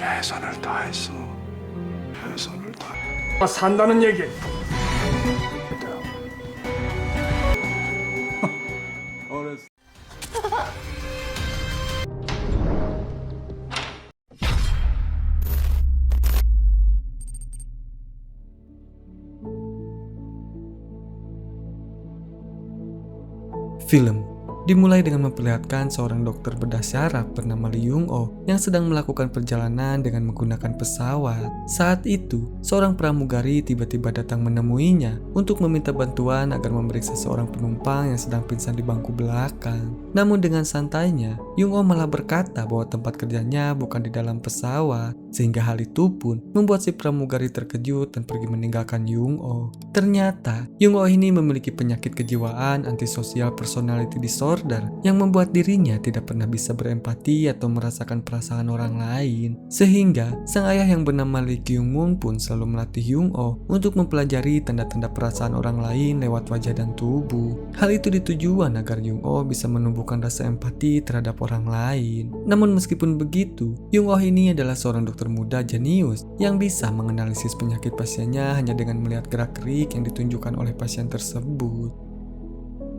최선을 다했어. 최선을 다. 산다는 얘기. Film dimulai dengan memperlihatkan seorang dokter bedah syaraf bernama Lee Young-oh yang sedang melakukan perjalanan dengan menggunakan pesawat. Saat itu, seorang pramugari tiba-tiba datang menemuinya untuk meminta bantuan agar memeriksa seorang penumpang yang sedang pingsan di bangku belakang. Namun dengan santainya, Young-oh malah berkata bahwa tempat kerjanya bukan di dalam pesawat, sehingga hal itu pun membuat si pramugari terkejut dan pergi meninggalkan Young-oh. Ternyata, Young-oh ini memiliki penyakit kejiwaan antisocial personality disorder yang membuat dirinya tidak pernah bisa berempati atau merasakan perasaan orang lain. Sehingga, sang ayah yang bernama Lee Kyung-moon pun selalu melatih Young-oh untuk mempelajari tanda-tanda perasaan orang lain lewat wajah dan tubuh. Hal itu ditujuan agar Young-oh bisa menumbuhkan rasa empati terhadap orang lain. Namun meskipun begitu, Young-oh ini adalah seorang dokter muda jenius yang bisa menganalisis penyakit pasiennya hanya dengan melihat gerak-gerik yang ditunjukkan oleh pasien tersebut.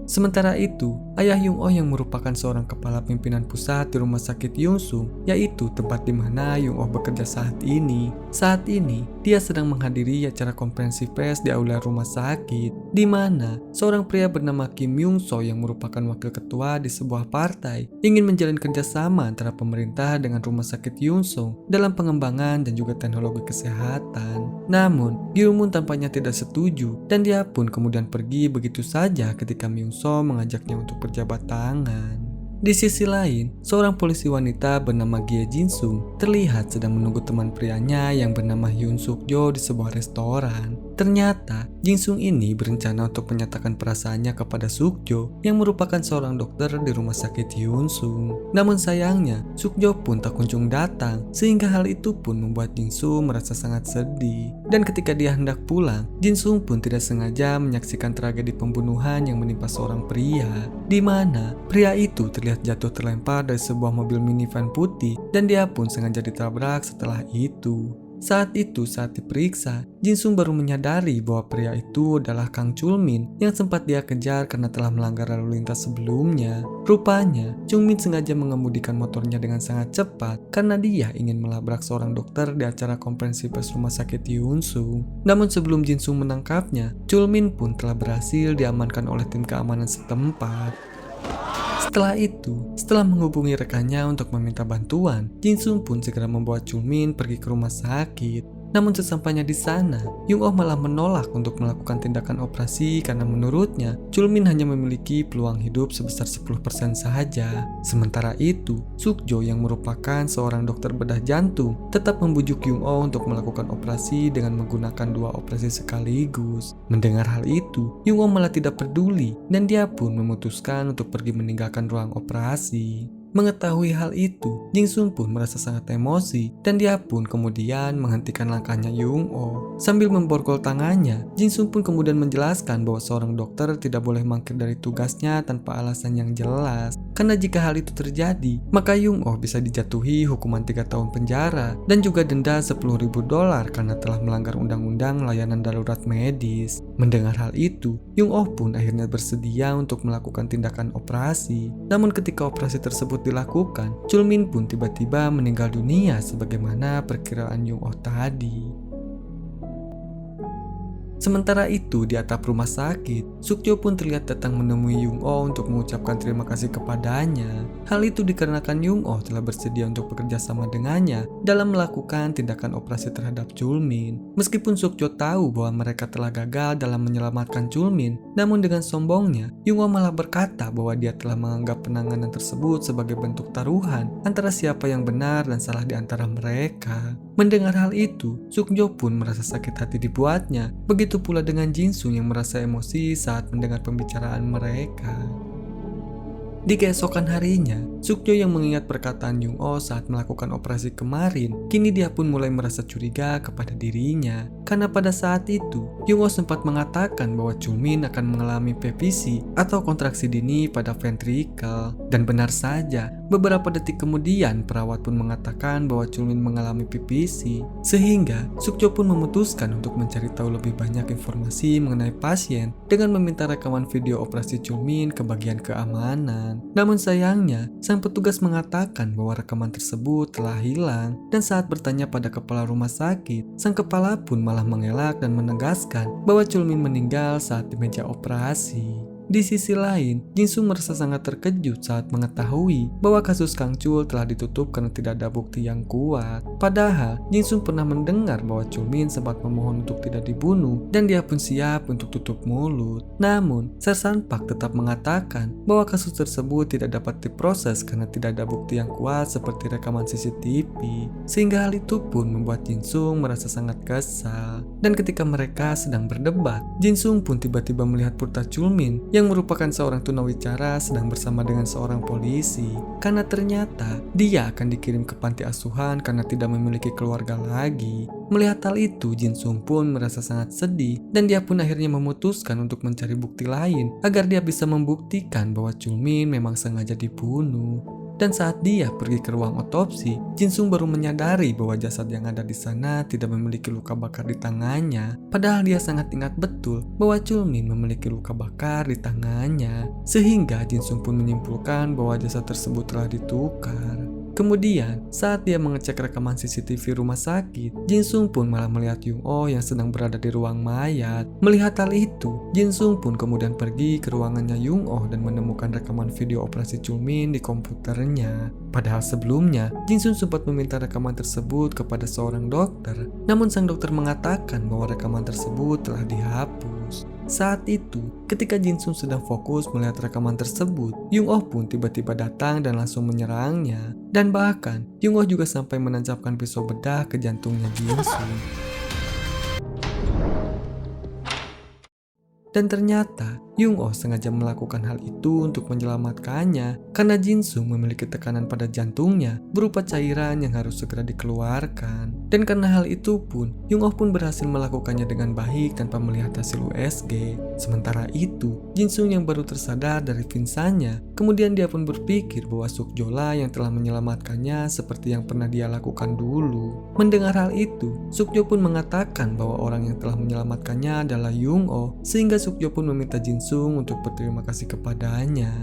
Sementara itu, ayah Young-oh yang merupakan seorang kepala pimpinan pusat di rumah sakit Yongsu, yaitu tempat di mana Young-oh bekerja saat ini. Saat ini, dia sedang menghadiri acara konferensi pers di aula rumah sakit, di mana seorang pria bernama Kim Young-so yang merupakan wakil ketua di sebuah partai ingin menjalin kerjasama antara pemerintah dengan rumah sakit Yongsu dalam pengembangan dan juga teknologi kesehatan. Namun, Gyung-moon tampaknya tidak setuju dan dia pun kemudian pergi begitu saja ketika Myung-so mengajaknya untuk berjabat tangan. Di sisi lain, seorang polisi wanita bernama Gie Jin-sung terlihat sedang menunggu teman prianya yang bernama Hyun Suk-jo di sebuah restoran. Ternyata, Jin-sung ini berencana untuk menyatakan perasaannya kepada Suk-jo yang merupakan seorang dokter di rumah sakit Hyun-sung. Namun sayangnya, Suk-jo pun tak kunjung datang, sehingga hal itu pun membuat Jin-sung merasa sangat sedih. Dan ketika dia hendak pulang, Jin-sung pun tidak sengaja menyaksikan tragedi pembunuhan yang menimpa seorang pria, di mana pria itu terlihat jatuh terlempar dari sebuah mobil minivan putih dan dia pun sengaja ditabrak setelah itu. Saat diperiksa, Jin-sung baru menyadari bahwa pria itu adalah Kang Chul-min yang sempat dia kejar karena telah melanggar lalu lintas sebelumnya. Rupanya, Chul-min sengaja mengemudikan motornya dengan sangat cepat karena dia ingin melabrak seorang dokter di acara konferensi pers rumah sakit Yongsu. Namun sebelum Jin-sung menangkapnya, Chul-min pun telah berhasil diamankan oleh tim keamanan setempat. Setelah itu, setelah menghubungi rekannya untuk meminta bantuan, Jin-sung pun segera membawa Chul-min pergi ke rumah sakit. Namun sesampainya di sana, Young-oh malah menolak untuk melakukan tindakan operasi karena menurutnya Chul-min hanya memiliki peluang hidup sebesar 10% saja. Sementara itu, Suk-jo yang merupakan seorang dokter bedah jantung tetap membujuk Young-oh untuk melakukan operasi dengan menggunakan 2 operasi sekaligus. Mendengar hal itu, Young-oh malah tidak peduli dan dia pun memutuskan untuk pergi meninggalkan ruang operasi. Mengetahui hal itu, Jin-sung pun merasa sangat emosi dan dia pun kemudian menghentikan langkahnya Young-oh. Sambil memborgol tangannya, Jin-sung pun kemudian menjelaskan bahwa seorang dokter tidak boleh mangkir dari tugasnya tanpa alasan yang jelas. Karena jika hal itu terjadi, maka Young-oh bisa dijatuhi hukuman 3 tahun penjara dan juga denda $10.000 karena telah melanggar undang-undang layanan darurat medis. Mendengar hal itu, Young-oh pun akhirnya bersedia untuk melakukan tindakan operasi. Namun ketika operasi tersebut dilakukan, Chul-min pun tiba-tiba meninggal dunia sebagaimana perkiraan Young-oh tadi. Sementara itu, di atap rumah sakit, Suk-jo pun terlihat datang menemui Young-oh untuk mengucapkan terima kasih kepadanya. Hal itu dikarenakan Young-oh telah bersedia untuk bekerja sama dengannya dalam melakukan tindakan operasi terhadap Chul-min. Meskipun Suk-jo tahu bahwa mereka telah gagal dalam menyelamatkan Chul-min, namun dengan sombongnya, Young-oh malah berkata bahwa dia telah menganggap penanganan tersebut sebagai bentuk taruhan antara siapa yang benar dan salah di antara mereka. Mendengar hal itu, Suk-jo pun merasa sakit hati dibuatnya. Begitu pula dengan Jin-sung yang merasa emosi saat mendengar pembicaraan mereka. Di keesokan harinya, Suk-jo yang mengingat perkataan Young-oh saat melakukan operasi kemarin, kini dia pun mulai merasa curiga kepada dirinya. Karena pada saat itu, Young-oh sempat mengatakan bahwa Chul-min akan mengalami PVC atau kontraksi dini pada ventricle. Dan benar saja, Beberapa detik kemudian, perawat pun mengatakan bahwa Chulmin mengalami PPC, sehingga Sukjo pun memutuskan untuk mencari tahu lebih banyak informasi mengenai pasien dengan meminta rekaman video operasi Chulmin ke bagian keamanan. Namun sayangnya, sang petugas mengatakan bahwa rekaman tersebut telah hilang, dan saat bertanya pada kepala rumah sakit, sang kepala pun malah mengelak dan menegaskan bahwa Chulmin meninggal saat di meja operasi. Di sisi lain, Jin-sung merasa sangat terkejut saat mengetahui bahwa kasus Kang Chul telah ditutup karena tidak ada bukti yang kuat. Padahal, Jin-sung pernah mendengar bahwa Chulmin sempat memohon untuk tidak dibunuh dan dia pun siap untuk tutup mulut. Namun, Sersan Park tetap mengatakan bahwa kasus tersebut tidak dapat diproses karena tidak ada bukti yang kuat seperti rekaman CCTV. Sehingga hal itu pun membuat Jin-sung merasa sangat kesal. Dan ketika mereka sedang berdebat, Jin-sung pun tiba-tiba melihat Purta Chulmin yang merupakan seorang tunawicara sedang bersama dengan seorang polisi, karena ternyata dia akan dikirim ke panti asuhan karena tidak memiliki keluarga lagi. Melihat hal itu, Jin-sung pun merasa sangat sedih dan dia pun akhirnya memutuskan untuk mencari bukti lain agar dia bisa membuktikan bahwa Chulmin memang sengaja dibunuh. Dan saat dia pergi ke ruang otopsi, Jin-sung baru menyadari bahwa jasad yang ada di sana tidak memiliki luka bakar di tangannya. Padahal dia sangat ingat betul bahwa Chulmin memiliki luka bakar di tangannya. Sehingga Jin-sung pun menyimpulkan bahwa jasad tersebut telah ditukar. Kemudian, saat dia mengecek rekaman CCTV rumah sakit, Jin-sung pun malah melihat Yung-oh yang sedang berada di ruang mayat. Melihat hal itu, Jin-sung pun kemudian pergi ke ruangannya Yung-oh dan menemukan rekaman video operasi Chulmin di komputernya. Padahal sebelumnya, Jin-sung sempat meminta rekaman tersebut kepada seorang dokter, namun sang dokter mengatakan bahwa rekaman tersebut telah dihapus. Saat itu, ketika Jin-sung sedang fokus melihat rekaman tersebut, Yung-oh pun tiba-tiba datang dan langsung menyerangnya. Dan bahkan, Yung-oh juga sampai menancapkan pisau bedah ke jantungnya Jin-sung. Dan ternyata, Yung-oh sengaja melakukan hal itu untuk menyelamatkannya karena Jin-sung memiliki tekanan pada jantungnya berupa cairan yang harus segera dikeluarkan. Dan karena hal itu pun, Yung-oh pun berhasil melakukannya dengan baik tanpa melihat hasil USG. Sementara itu, Jin-sung yang baru tersadar dari pingsannya, kemudian dia pun berpikir bahwa Sukjo-la yang telah menyelamatkannya seperti yang pernah dia lakukan dulu. Mendengar hal itu, Sukjo pun mengatakan bahwa orang yang telah menyelamatkannya adalah Yung-oh, sehingga Sukjo pun meminta Jin-sung untuk berterima kasih kepadanya.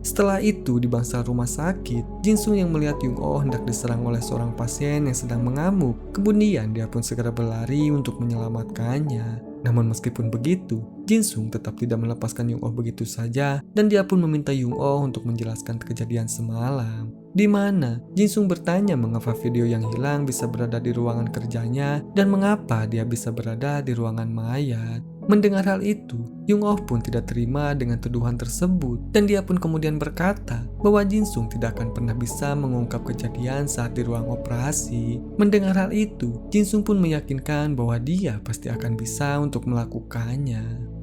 Setelah itu, di bangsal rumah sakit, Jin-sung yang melihat Yung-oh hendak diserang oleh seorang pasien yang sedang mengamuk. Kemudian dia pun segera berlari untuk menyelamatkannya. Namun meskipun begitu, Jin-sung tetap tidak melepaskan Yung-oh begitu saja dan dia pun meminta Yung-oh untuk menjelaskan kejadian semalam. Di mana Jin-sung bertanya mengapa video yang hilang bisa berada di ruangan kerjanya dan mengapa dia bisa berada di ruangan mayat. Mendengar hal itu, Yung-oh pun tidak terima dengan tuduhan tersebut dan dia pun kemudian berkata bahwa Jin-sung tidak akan pernah bisa mengungkap kejadian saat di ruang operasi. Mendengar hal itu, Jin-sung pun meyakinkan bahwa dia pasti akan bisa untuk melakukannya.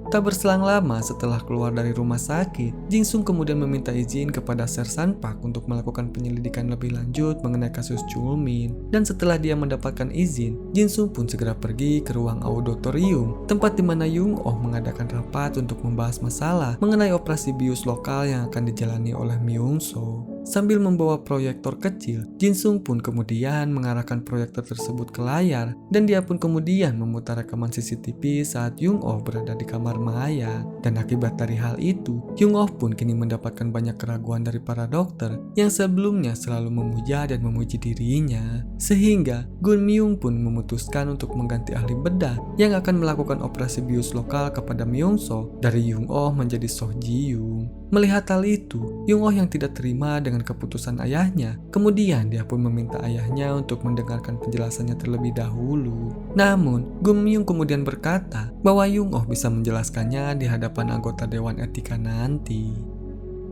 Tak berselang lama setelah keluar dari rumah sakit, Jin-sung kemudian meminta izin kepada Sersan Park untuk melakukan penyelidikan lebih lanjut mengenai kasus Chulmin. Dan setelah dia mendapatkan izin, Jin-sung pun segera pergi ke ruang auditorium, tempat di mana Yung-oh mengadakan rapat untuk membahas masalah mengenai operasi bius lokal yang akan dijalani oleh Myung-soo. Sambil membawa proyektor kecil, Jin-sung pun kemudian mengarahkan proyektor tersebut ke layar dan dia pun kemudian memutar rekaman CCTV saat Yung-oh berada di kamar mayat. Dan akibat dari hal itu, Yung-oh pun kini mendapatkan banyak keraguan dari para dokter yang sebelumnya selalu memuja dan memuji dirinya. Sehingga Gun Myung pun memutuskan untuk mengganti ahli bedah yang akan melakukan operasi bius lokal kepada Myung-soo dari Yung-oh menjadi Soh Ji-young. Melihat hal itu, Yung-oh yang tidak terima dengan keputusan ayahnya, kemudian dia pun meminta ayahnya untuk mendengarkan penjelasannya terlebih dahulu. Namun, Gun Myung kemudian berkata bahwa Yung-oh bisa menjelaskannya di hadapan anggota Dewan Etika nanti.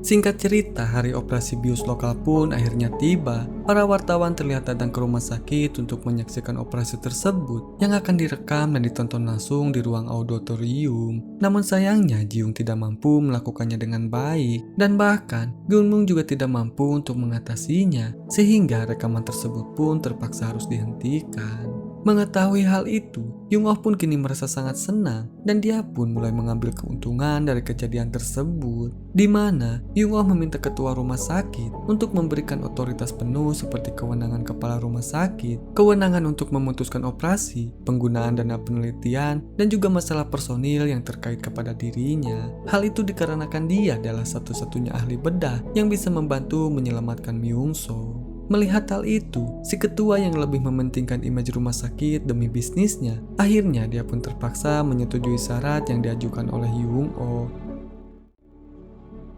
Singkat cerita, hari operasi bius lokal pun akhirnya tiba. Para wartawan terlihat datang ke rumah sakit untuk menyaksikan operasi tersebut yang akan direkam dan ditonton langsung di ruang auditorium. Namun sayangnya Ji-young tidak mampu melakukannya dengan baik dan bahkan Gun-mung juga tidak mampu untuk mengatasinya sehingga rekaman tersebut pun terpaksa harus dihentikan. Mengetahui hal itu, Yung Oh pun kini merasa sangat senang dan dia pun mulai mengambil keuntungan dari kejadian tersebut, di mana Yung Oh meminta ketua rumah sakit untuk memberikan otoritas penuh seperti kewenangan kepala rumah sakit, kewenangan untuk memutuskan operasi, penggunaan dana penelitian, dan juga masalah personil yang terkait kepada dirinya. Hal itu dikarenakan dia adalah satu-satunya ahli bedah yang bisa membantu menyelamatkan Myung-soo. Melihat hal itu, si ketua yang lebih mementingkan image rumah sakit demi bisnisnya, akhirnya dia pun terpaksa menyetujui syarat yang diajukan oleh Yung Oh.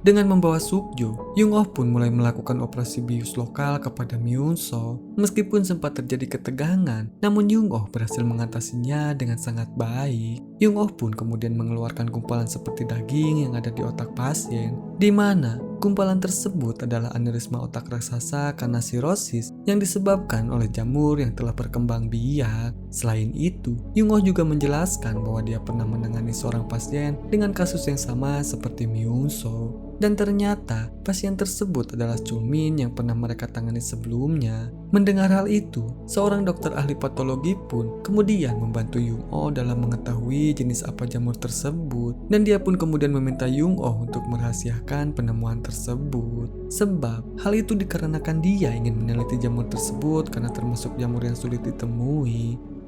Dengan membawa Sukjo, Yung Oh pun mulai melakukan operasi bius lokal kepada Myung-soo. Meskipun sempat terjadi ketegangan, namun Yung Oh berhasil mengatasinya dengan sangat baik. Yung Oh pun kemudian mengeluarkan gumpalan seperti daging yang ada di otak pasien, di mana gumpalan tersebut adalah aneurisma otak raksasa karena sirosis yang disebabkan oleh jamur yang telah berkembang biak. Selain itu, Yung Oh juga menjelaskan bahwa dia pernah menangani seorang pasien dengan kasus yang sama seperti Myung-soo. Dan ternyata pasien tersebut adalah Chulmin yang pernah mereka tangani sebelumnya. Mendengar hal itu, seorang dokter ahli patologi pun kemudian membantu Yung Oh dalam mengetahui jenis apa jamur tersebut. Dan dia pun kemudian meminta Yung Oh untuk merahasiakan penemuan tersebut. Sebab hal itu dikarenakan dia ingin meneliti jamur tersebut karena termasuk jamur yang sulit ditemui.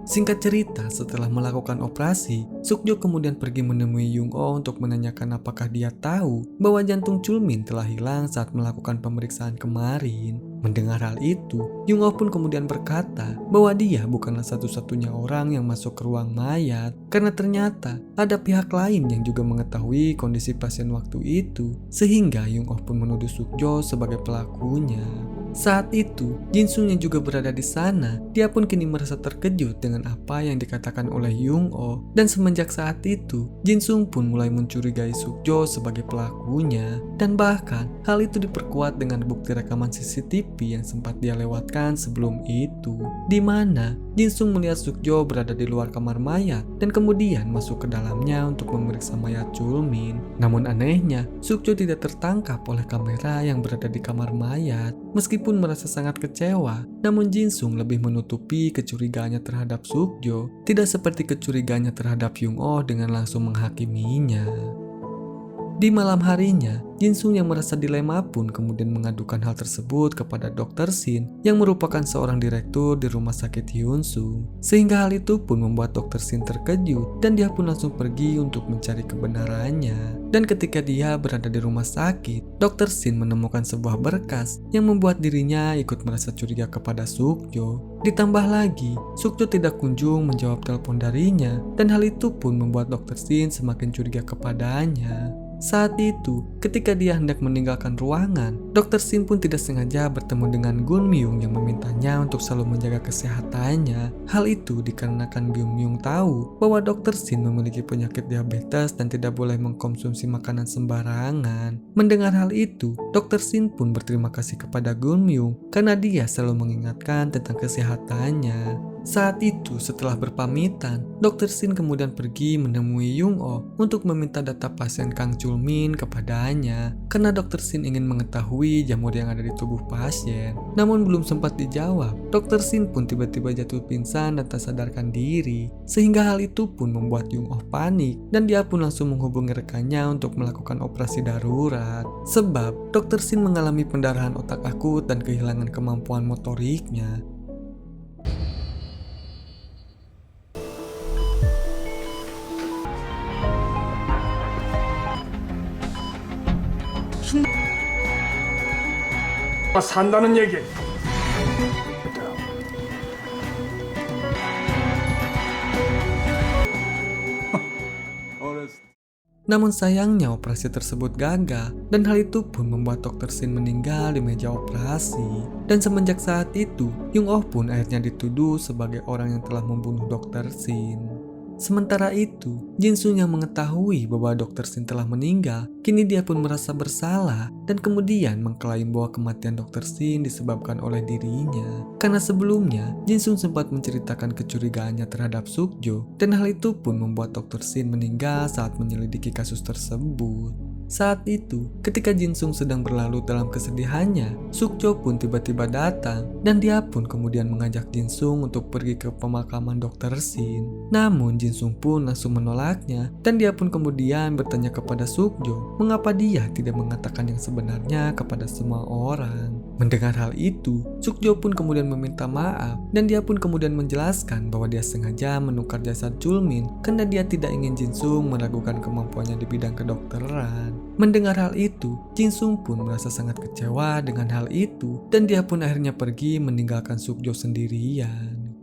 Singkat cerita, setelah melakukan operasi, Sukjo kemudian pergi menemui Yung Oh untuk menanyakan apakah dia tahu bahwa jantung Chulmin telah hilang saat melakukan pemeriksaan kemarin. Mendengar hal itu, Yung Oh pun kemudian berkata bahwa dia bukanlah satu-satunya orang yang masuk ke ruang mayat, karena ternyata ada pihak lain yang juga mengetahui kondisi pasien waktu itu, sehingga Yung Oh pun menuduh Sukjo sebagai pelakunya. Saat itu, Jin-sung yang juga berada di sana, dia pun kini merasa terkejut dengan apa yang dikatakan oleh Yung Oh. Dan semenjak saat itu, Jin-sung pun mulai mencurigai Sukjo sebagai pelakunya. Dan bahkan, hal itu diperkuat dengan bukti rekaman CCTV yang sempat dia lewatkan sebelum itu. Di mana, Jin-sung melihat Sukjo berada di luar kamar mayat dan kemudian masuk ke dalamnya untuk memeriksa mayat Chulmin. Namun anehnya, Sukjo tidak tertangkap oleh kamera yang berada di kamar mayat. Meskipun merasa sangat kecewa, namun Jin-sung lebih menutupi kecurigaannya terhadap Sukjo, tidak seperti kecurigaannya terhadap Yung Oh dengan langsung menghakiminya. Di malam harinya, Jin-sung yang merasa dilema pun kemudian mengadukan hal tersebut kepada Dr. Shin yang merupakan seorang direktur di rumah sakit Hyunsung. Sehingga hal itu pun membuat Dr. Shin terkejut dan dia pun langsung pergi untuk mencari kebenarannya. Dan ketika dia berada di rumah sakit, Dr. Shin menemukan sebuah berkas yang membuat dirinya ikut merasa curiga kepada Sukjo. Ditambah lagi, Sukjo tidak kunjung menjawab telepon darinya dan hal itu pun membuat Dr. Shin semakin curiga kepadanya. Saat itu, ketika dia hendak meninggalkan ruangan, Dr. Shin pun tidak sengaja bertemu dengan Gun Myung yang memintanya untuk selalu menjaga kesehatannya. Hal itu dikarenakan Gun Myung tahu bahwa Dr. Shin memiliki penyakit diabetes dan tidak boleh mengkonsumsi makanan sembarangan. Mendengar hal itu, Dr. Shin pun berterima kasih kepada Gun Myung karena dia selalu mengingatkan tentang kesehatannya. Saat itu, setelah berpamitan, Dr. Shin kemudian pergi menemui Yung Oh untuk meminta data pasien Kang Chulmin kepadanya karena Dr. Shin ingin mengetahui jamur yang ada di tubuh pasien. Namun belum sempat dijawab, Dr. Shin pun tiba-tiba jatuh pingsan dan tak sadarkan diri, sehingga hal itu pun membuat Yung Oh panik dan dia pun langsung menghubungi rekannya untuk melakukan operasi darurat. Sebab Dr. Shin mengalami pendarahan otak akut dan kehilangan kemampuan motoriknya. 산다는 얘기. Namun sayangnya operasi tersebut gagal dan hal itu pun membuat Dr. Shin meninggal di meja operasi. Dan semenjak saat itu, Yung Oh pun akhirnya dituduh sebagai orang yang telah membunuh Dr. Shin. Sementara itu, Jin-sung yang mengetahui bahwa Dr. Shin telah meninggal, kini dia pun merasa bersalah dan kemudian mengklaim bahwa kematian Dr. Shin disebabkan oleh dirinya. Karena sebelumnya, Jin-sung sempat menceritakan kecurigaannya terhadap Sukjo dan hal itu pun membuat Dr. Shin meninggal saat menyelidiki kasus tersebut. Saat itu, ketika Jinsung sedang berlarut dalam kesedihannya, Sukjo pun tiba-tiba datang dan dia pun kemudian mengajak Jinsung untuk pergi ke pemakaman Dr. Shin. Namun Jinsung pun langsung menolaknya dan dia pun kemudian bertanya kepada Sukjo mengapa dia tidak mengatakan yang sebenarnya kepada semua orang. Mendengar hal itu, Sukjo pun kemudian meminta maaf dan dia pun kemudian menjelaskan bahwa dia sengaja menukar jasad Chulmin karena dia tidak ingin Jinsung meragukan kemampuannya di bidang kedokteran. Mendengar hal itu, Jinsung pun merasa sangat kecewa dengan hal itu dan dia pun akhirnya pergi meninggalkan Sukjo sendirian.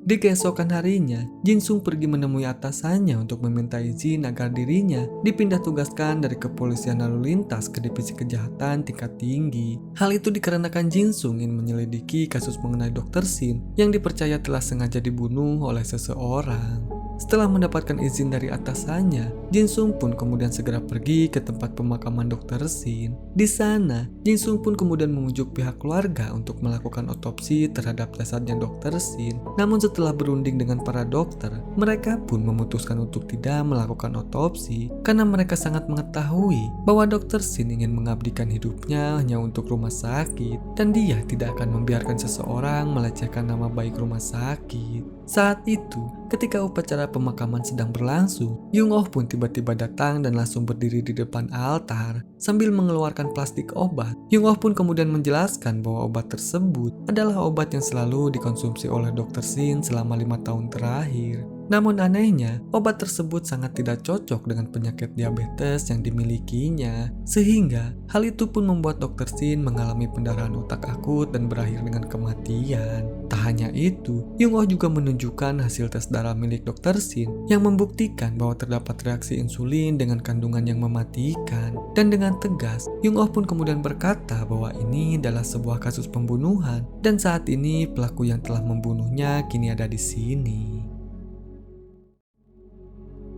Di keesokan harinya, Jinsung pergi menemui atasannya untuk meminta izin agar dirinya dipindah tugaskan dari kepolisian lalu lintas ke divisi kejahatan tingkat tinggi. Hal itu dikarenakan Jinsung ingin menyelidiki kasus mengenai Dr. Shin yang dipercaya telah sengaja dibunuh oleh seseorang. Setelah mendapatkan izin dari atasannya, Jinsung pun kemudian segera pergi ke tempat pemakaman Dr. Shin. Di sana, Jinsung pun kemudian mengunjuk pihak keluarga untuk melakukan otopsi terhadap jasadnya Dr. Shin. Namun setelah berunding dengan para dokter, mereka pun memutuskan untuk tidak melakukan otopsi karena mereka sangat mengetahui bahwa Dr. Shin ingin mengabdikan hidupnya hanya untuk rumah sakit dan dia tidak akan membiarkan seseorang melecehkan nama baik rumah sakit. Saat itu, ketika upacara pemakaman sedang berlangsung, Yung Oh pun tiba-tiba datang dan langsung berdiri di depan altar. Sambil mengeluarkan plastik obat, Yung Oh pun kemudian menjelaskan bahwa obat tersebut adalah obat yang selalu dikonsumsi oleh Dr. Shin selama 5 tahun terakhir. Namun anehnya, obat tersebut sangat tidak cocok dengan penyakit diabetes yang dimilikinya. Sehingga, hal itu pun membuat Dr. Shin mengalami pendarahan otak akut dan berakhir dengan kematian. Tak hanya itu, Yung Oh juga menunjukkan hasil tes darah milik Dr. Shin yang membuktikan bahwa terdapat reaksi insulin dengan kandungan yang mematikan. Dan dengan tegas, Yung Oh pun kemudian berkata bahwa ini adalah sebuah kasus pembunuhan dan saat ini pelaku yang telah membunuhnya kini ada di sini.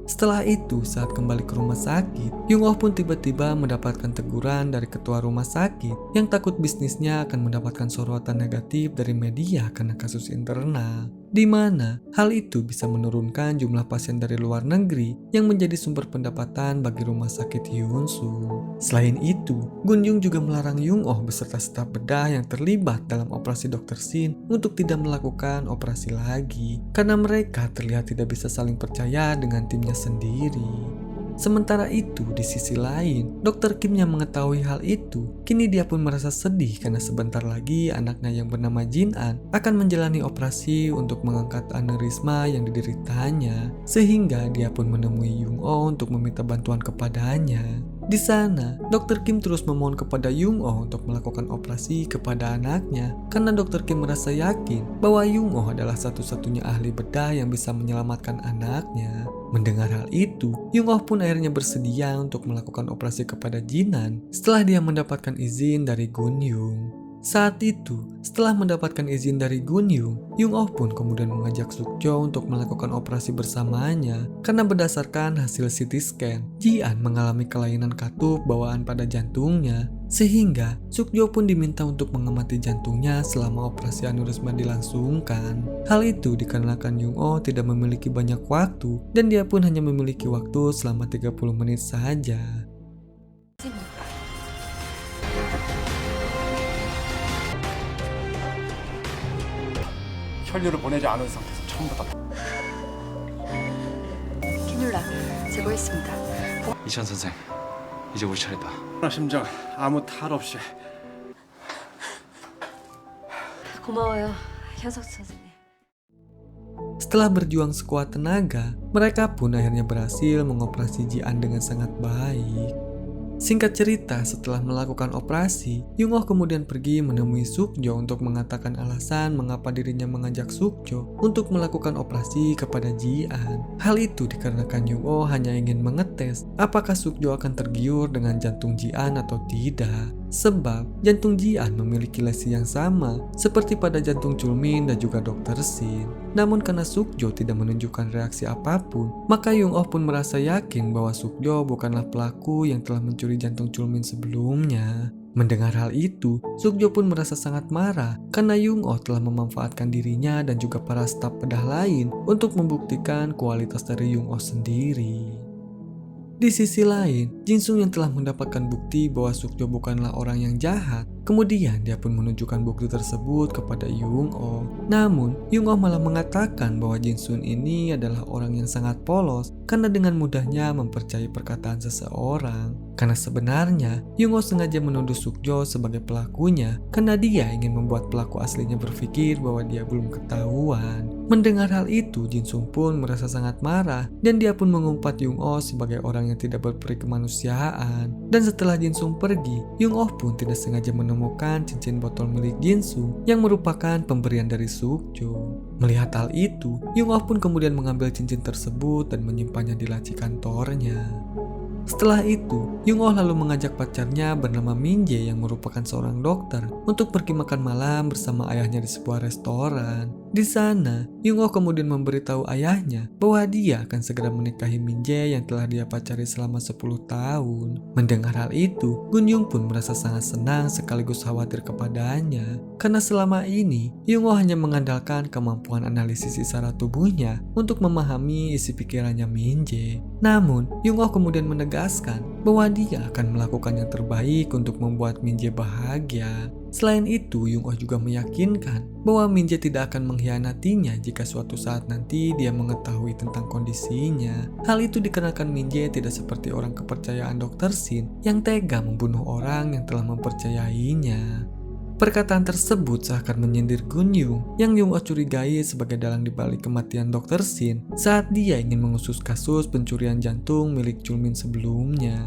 Setelah itu, saat kembali ke rumah sakit, Yung Oh pun tiba-tiba mendapatkan teguran dari ketua rumah sakit yang takut bisnisnya akan mendapatkan sorotan negatif dari media karena kasus internal, di mana hal itu bisa menurunkan jumlah pasien dari luar negeri yang menjadi sumber pendapatan bagi rumah sakit Hyunsung. Selain itu, Gun Yung juga melarang Yung Oh beserta staf bedah yang terlibat dalam operasi Dr. Shin untuk tidak melakukan operasi lagi karena mereka terlihat tidak bisa saling percaya dengan timnya sendiri. Sementara itu, di sisi lain, Dr. Kim yang mengetahui hal itu, kini dia pun merasa sedih karena sebentar lagi anaknya yang bernama Jin An akan menjalani operasi untuk mengangkat aneurisma yang dideritanya, sehingga dia pun menemui Yung Oh untuk meminta bantuan kepadanya. Di sana, Dr. Kim terus memohon kepada Yung Oh untuk melakukan operasi kepada anaknya karena Dr. Kim merasa yakin bahwa Yung Oh adalah satu-satunya ahli bedah yang bisa menyelamatkan anaknya. Mendengar hal itu, Yung Oh pun akhirnya bersedia untuk melakukan operasi kepada Jinan setelah dia mendapatkan izin dari Gun Yung. Saat itu, setelah mendapatkan izin dari Gun Yung Oh pun kemudian mengajak Sukjo untuk melakukan operasi bersamanya karena berdasarkan hasil CT scan, Ji-an mengalami kelainan katup bawaan pada jantungnya, sehingga Sukjo pun diminta untuk mengamati jantungnya selama operasi aneurisma dilangsungkan. Hal itu dikarenakan Yung Oh tidak memiliki banyak waktu dan dia pun hanya memiliki waktu selama 30 menit saja. 혈류를 보내지 않은 상태에서 처음부터 키눌라 제거했습니다. 이찬 선생, 이제 우리 차례다. 심장 아무 탈 없이 고마워요, 현석 선생님. Setelah berjuang sekuat tenaga, mereka pun akhirnya berhasil mengoperasi Ji-an dengan sangat baik. Singkat cerita, setelah melakukan operasi, Yung Oh kemudian pergi menemui Sukjo untuk mengatakan alasan mengapa dirinya mengajak Sukjo untuk melakukan operasi kepada Ji-an. Hal itu dikarenakan Yung Oh hanya ingin mengetes apakah Sukjo akan tergiur dengan jantung Ji-an atau tidak. Sebab jantung Ji-an memiliki lesi yang sama seperti pada jantung Chulmin dan juga Dr. Shin. Namun karena Sukjo tidak menunjukkan reaksi apapun, maka Yung Oh pun merasa yakin bahwa Sukjo bukanlah pelaku yang telah mencuri jantung Chulmin sebelumnya. Mendengar hal itu, Sukjo pun merasa sangat marah karena Yung Oh telah memanfaatkan dirinya dan juga para staf bedah lain untuk membuktikan kualitas dari Yung Oh sendiri. Di sisi lain, Jinsung yang telah mendapatkan bukti bahwa Sukjo bukanlah orang yang jahat, kemudian dia pun menunjukkan bukti tersebut kepada Young-oh. Namun, Young-oh malah mengatakan bahwa Jinsun ini adalah orang yang sangat polos karena dengan mudahnya mempercayai perkataan seseorang. Karena sebenarnya, Young-oh sengaja menuduh Sukjo sebagai pelakunya karena dia ingin membuat pelaku aslinya berpikir bahwa dia belum ketahuan. Mendengar hal itu, Jinsung pun merasa sangat marah dan dia pun mengumpat Young-oh sebagai orang yang tidak berperi kemanusiaan. Dan setelah Jinsung pergi, Young-oh pun tidak sengaja menemukan cincin botol milik Jinsung yang merupakan pemberian dari Sukjo. Melihat hal itu, Young-oh pun kemudian mengambil cincin tersebut dan menyimpannya di laci kantornya. Setelah itu, Young-oh lalu mengajak pacarnya bernama Min-jae yang merupakan seorang dokter untuk pergi makan malam bersama ayahnya di sebuah restoran. Di sana, Young-oh kemudian memberitahu ayahnya bahwa dia akan segera menikahi Min-jae yang telah dia pacari selama 10 tahun. Mendengar hal itu, Gun-young pun merasa sangat senang sekaligus khawatir kepadanya. Karena selama ini, Young-oh hanya mengandalkan kemampuan analisis isyarat tubuhnya untuk memahami isi pikirannya Min-jae. Namun, Young-oh kemudian menegaskan bahwa dia akan melakukan yang terbaik untuk membuat Min-jae bahagia. Selain itu, Young-oh juga meyakinkan bahwa Min-jae tidak akan mengkhianatinya jika suatu saat nanti dia mengetahui tentang kondisinya. Hal itu dikarenakan Min-jae tidak seperti orang kepercayaan Dr. Shin yang tega membunuh orang yang telah mempercayainya. Perkataan tersebut seakan menyindir Gun-young yang Young-oh curigai sebagai dalang dibalik kematian Dr. Shin saat dia ingin mengusut kasus pencurian jantung milik Chulmin sebelumnya.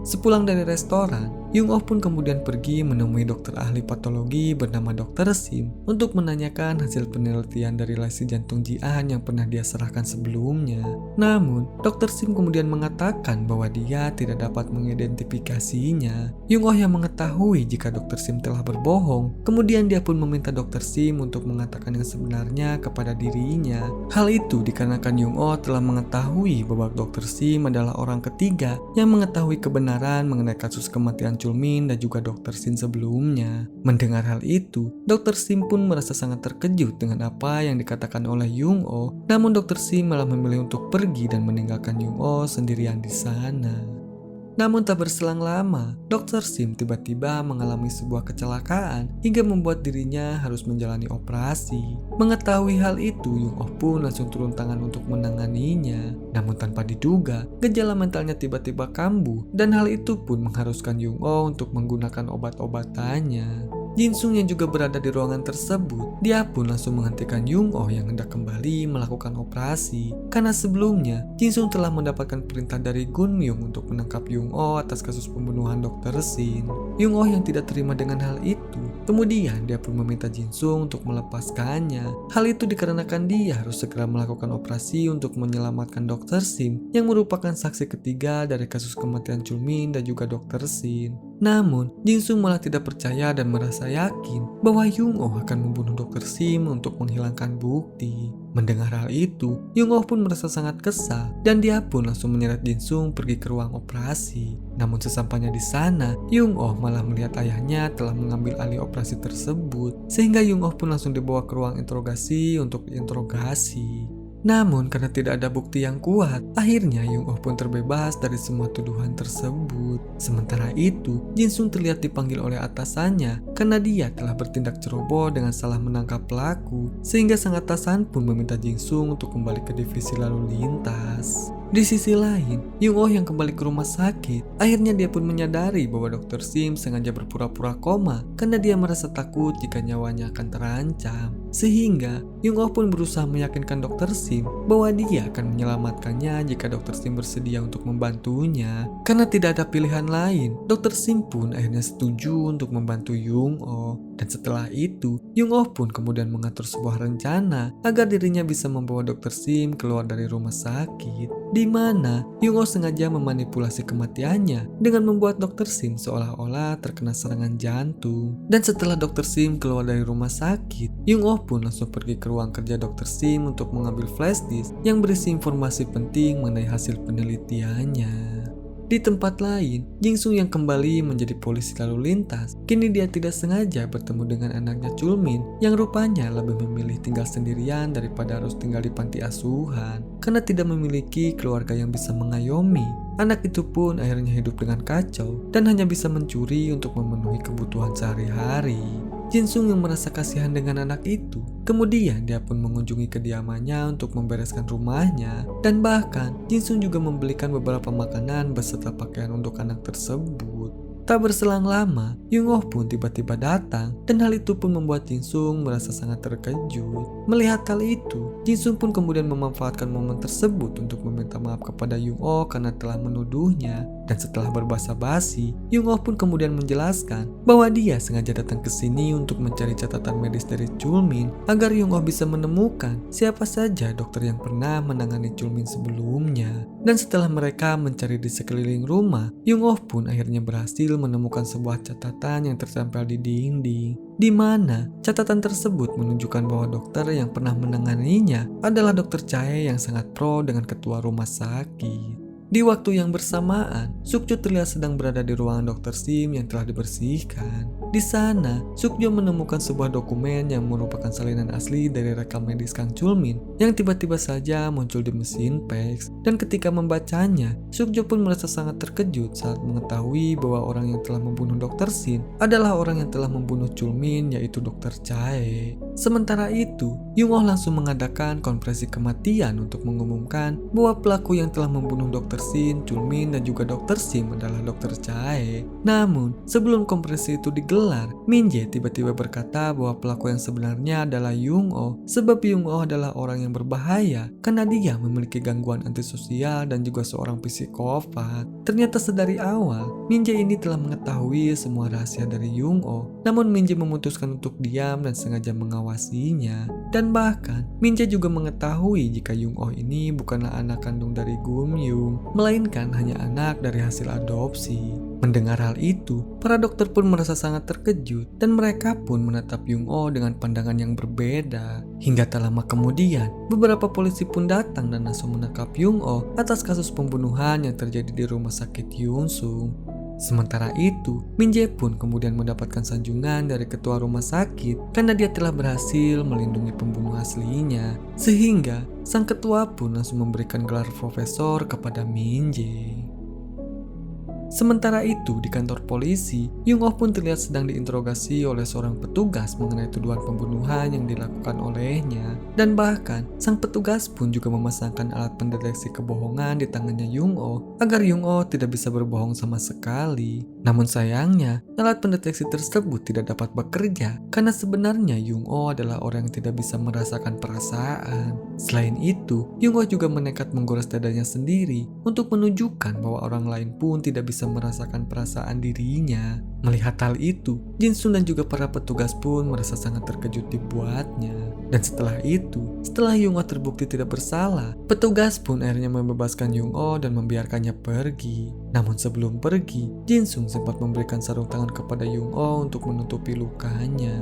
Sepulang dari restoran, Young-oh pun kemudian pergi menemui dokter ahli patologi bernama Dr. Sim untuk menanyakan hasil penelitian dari lesi jantung Ji-an yang pernah dia serahkan sebelumnya. Namun, Dr. Sim kemudian mengatakan bahwa dia tidak dapat mengidentifikasinya. Young-oh yang mengetahui jika Dr. Sim telah berbohong, kemudian dia pun meminta Dr. Sim untuk mengatakan yang sebenarnya kepada dirinya. Hal itu dikarenakan Young-oh telah mengetahui bahwa Dr. Sim adalah orang ketiga yang mengetahui kebenaran mengenai kasus kematian Chulmin dan juga Dr. Shin sebelumnya. Mendengar hal itu, Dr. Sim pun merasa sangat terkejut dengan apa yang dikatakan oleh Young-oh. Namun Dr. Sim malah memilih untuk pergi dan meninggalkan Young-oh sendirian di sana. Namun tak berselang lama, Dr. Sim tiba-tiba mengalami sebuah kecelakaan hingga membuat dirinya harus menjalani operasi. Mengetahui hal itu, Young-oh pun langsung turun tangan untuk menanganinya. Namun tanpa diduga, gejala mentalnya tiba-tiba kambuh dan hal itu pun mengharuskan Young-oh untuk menggunakan obat-obatannya. Jinsung yang juga berada di ruangan tersebut, dia pun langsung menghentikan Young-oh yang hendak kembali melakukan operasi. Karena sebelumnya, Jinsung telah mendapatkan perintah dari Gun-myung untuk menangkap Young-oh atas kasus pembunuhan Dr. Shin. Young-oh yang tidak terima dengan hal itu, kemudian dia pun meminta Jinsung untuk melepaskannya. Hal itu dikarenakan dia harus segera melakukan operasi untuk menyelamatkan Dr. Shin yang merupakan saksi ketiga dari kasus kematian Chulmin dan juga Dr. Shin. Namun, Jinsung malah tidak percaya dan merasa yakin bahwa Young-oh akan membunuh Dr. Sim untuk menghilangkan bukti. Mendengar hal itu, Young-oh pun merasa sangat kesal dan dia pun langsung menyeret Jinsung pergi ke ruang operasi. Namun sesampainya di sana, Young-oh malah melihat ayahnya telah mengambil alih operasi tersebut, sehingga Young-oh pun langsung dibawa ke ruang interogasi untuk diinterogasi. Namun karena tidak ada bukti yang kuat, akhirnya Young-oh pun terbebas dari semua tuduhan tersebut. Sementara itu, Jinsung terlihat dipanggil oleh atasannya karena dia telah bertindak ceroboh dengan salah menangkap pelaku, sehingga sang atasan pun meminta Jinsung untuk kembali ke divisi lalu lintas. Di sisi lain, Young-oh yang kembali ke rumah sakit, akhirnya dia pun menyadari bahwa Dr. Sim sengaja berpura-pura koma karena dia merasa takut jika nyawanya akan terancam. Sehingga, Young-oh pun berusaha meyakinkan Dr. Sim bahwa dia akan menyelamatkannya jika Dr. Sim bersedia untuk membantunya. Karena tidak ada pilihan lain, Dr. Sim pun akhirnya setuju untuk membantu Young-oh. Dan setelah itu, Young-oh pun kemudian mengatur sebuah rencana agar dirinya bisa membawa Dr. Sim keluar dari rumah sakit, di mana Young-oh sengaja memanipulasi kematiannya dengan membuat Dr. Sim seolah-olah terkena serangan jantung. Dan setelah Dr. Sim keluar dari rumah sakit, Young-oh pun langsung pergi ke ruang kerja Dr. Sim untuk mengambil flash disk yang berisi informasi penting mengenai hasil penelitiannya. Di tempat lain, Jingsung yang kembali menjadi polisi lalu lintas, kini dia tidak sengaja bertemu dengan anaknya Chulmin yang rupanya lebih memilih tinggal sendirian daripada harus tinggal di panti asuhan karena tidak memiliki keluarga yang bisa mengayomi. Anak itu pun akhirnya hidup dengan kacau dan hanya bisa mencuri untuk memenuhi kebutuhan sehari-hari. Jinsung yang merasa kasihan dengan anak itu, kemudian dia pun mengunjungi kediamannya untuk membereskan rumahnya, dan bahkan Jinsung juga membelikan beberapa makanan beserta pakaian untuk anak tersebut. Tak berselang lama, Yung-oh pun tiba-tiba datang dan hal itu pun membuat Jinsung merasa sangat terkejut. Melihat hal itu, Jinsung pun kemudian memanfaatkan momen tersebut untuk meminta maaf kepada Yung-oh karena telah menuduhnya. Dan setelah berbasa-basi, Yung-oh pun kemudian menjelaskan bahwa dia sengaja datang ke sini untuk mencari catatan medis dari Chulmin agar Yung-oh bisa menemukan siapa saja dokter yang pernah menangani Chulmin sebelumnya. Dan setelah mereka mencari di sekeliling rumah, Yung-oh pun akhirnya berhasil menemukan sebuah catatan yang tertempel di dinding, di mana catatan tersebut menunjukkan bahwa dokter yang pernah menanganinya adalah dokter Chae yang sangat pro dengan ketua rumah sakit. Di waktu yang bersamaan, Sukjo terlihat sedang berada di ruangan Dr. Sim yang telah dibersihkan. Di sana, Sukjo menemukan sebuah dokumen yang merupakan salinan asli dari rekam medis Kang Chulmin yang tiba-tiba saja muncul di mesin fax. Dan ketika membacanya, Sukjo pun merasa sangat terkejut saat mengetahui bahwa orang yang telah membunuh Dr. Sim adalah orang yang telah membunuh Chulmin, yaitu Dr. Chae. Sementara itu, Yung-oh langsung mengadakan konferensi kematian untuk mengumumkan bahwa pelaku yang telah membunuh Dr. Sim, Chulmin, dan juga Dr. Sim adalah Dr. Chae. Namun, sebelum konferensi itu digelar, Min-jae tiba-tiba berkata bahwa pelaku yang sebenarnya adalah Yung-oh, sebab Yung-oh adalah orang yang berbahaya karena dia memiliki gangguan antisosial dan juga seorang psikopat. Ternyata sedari awal, Min-jae ini telah mengetahui semua rahasia dari Yung-oh, namun Min-jae memutuskan untuk diam dan sengaja mengawasinya. Dan bahkan, Min-jae juga mengetahui jika Yung-oh ini bukanlah anak kandung dari Gum-yung, melainkan hanya anak dari hasil adopsi. Mendengar hal itu, para dokter pun merasa sangat terkejut dan mereka pun menatap Yung-oh dengan pandangan yang berbeda. Hingga tak lama kemudian, beberapa polisi pun datang dan langsung menangkap Yung-oh atas kasus pembunuhan yang terjadi di rumah sakit Yun-sung. Sementara itu, Min-jae pun kemudian mendapatkan sanjungan dari ketua rumah sakit karena dia telah berhasil melindungi pembunuh aslinya. Sehingga, sang ketua pun langsung memberikan gelar profesor kepada Min-jae. Sementara itu, di kantor polisi, Yung-oh pun terlihat sedang diinterogasi oleh seorang petugas mengenai tuduhan pembunuhan yang dilakukan olehnya. Dan bahkan, sang petugas pun juga memasangkan alat pendeteksi kebohongan di tangannya Yung-oh agar Yung-oh tidak bisa berbohong sama sekali. Namun sayangnya, alat pendeteksi tersebut tidak dapat bekerja karena sebenarnya Yung-oh adalah orang yang tidak bisa merasakan perasaan. Selain itu, Yung-oh juga menekat menggores dadanya sendiri untuk menunjukkan bahwa orang lain pun tidak bisa merasakan perasaan dirinya. Melihat hal itu, Jinsun dan juga para petugas pun merasa sangat terkejut dibuatnya. Dan setelah itu, setelah Yung-oh terbukti tidak bersalah, petugas pun akhirnya membebaskan Yung-oh dan membiarkannya pergi. Namun sebelum pergi, Jinsun sempat memberikan sarung tangan kepada Yung-oh untuk menutupi lukanya.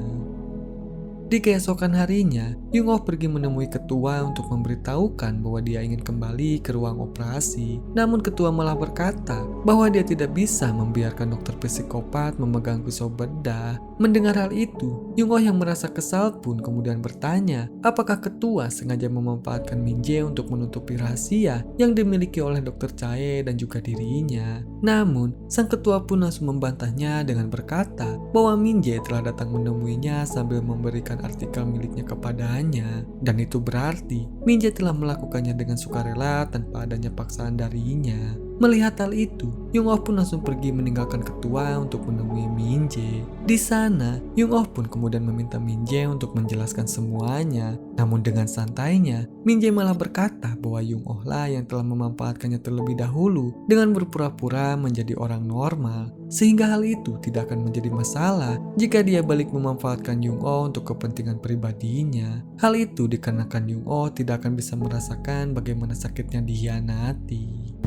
Di keesokan harinya, Yung-oh pergi menemui ketua untuk memberitahukan bahwa dia ingin kembali ke ruang operasi. Namun ketua malah berkata bahwa dia tidak bisa membiarkan dokter psikopat memegang pisau bedah. Mendengar hal itu, Yung-oh yang merasa kesal pun kemudian bertanya apakah ketua sengaja memanfaatkan Min-jae untuk menutupi rahasia yang dimiliki oleh dokter Chae dan juga dirinya. Namun, sang ketua pun langsung membantahnya dengan berkata bahwa Min-jae telah datang menemuinya sambil memberikan artikel miliknya kepadanya, dan itu berarti Min-jae telah melakukannya dengan sukarela tanpa adanya paksaan darinya. Melihat hal itu, Yung-oh pun langsung pergi meninggalkan ketua untuk menemui Min-jae. Di sana, Yung-oh pun kemudian meminta Min-jae untuk menjelaskan semuanya. Namun dengan santainya, Min-jae malah berkata bahwa Yung-oh lah yang telah memanfaatkannya terlebih dahulu dengan berpura-pura menjadi orang normal. Sehingga hal itu tidak akan menjadi masalah jika dia balik memanfaatkan Yung-oh untuk kepentingan pribadinya. Hal itu dikarenakan Yung-oh tidak akan bisa merasakan bagaimana sakitnya dikhianati.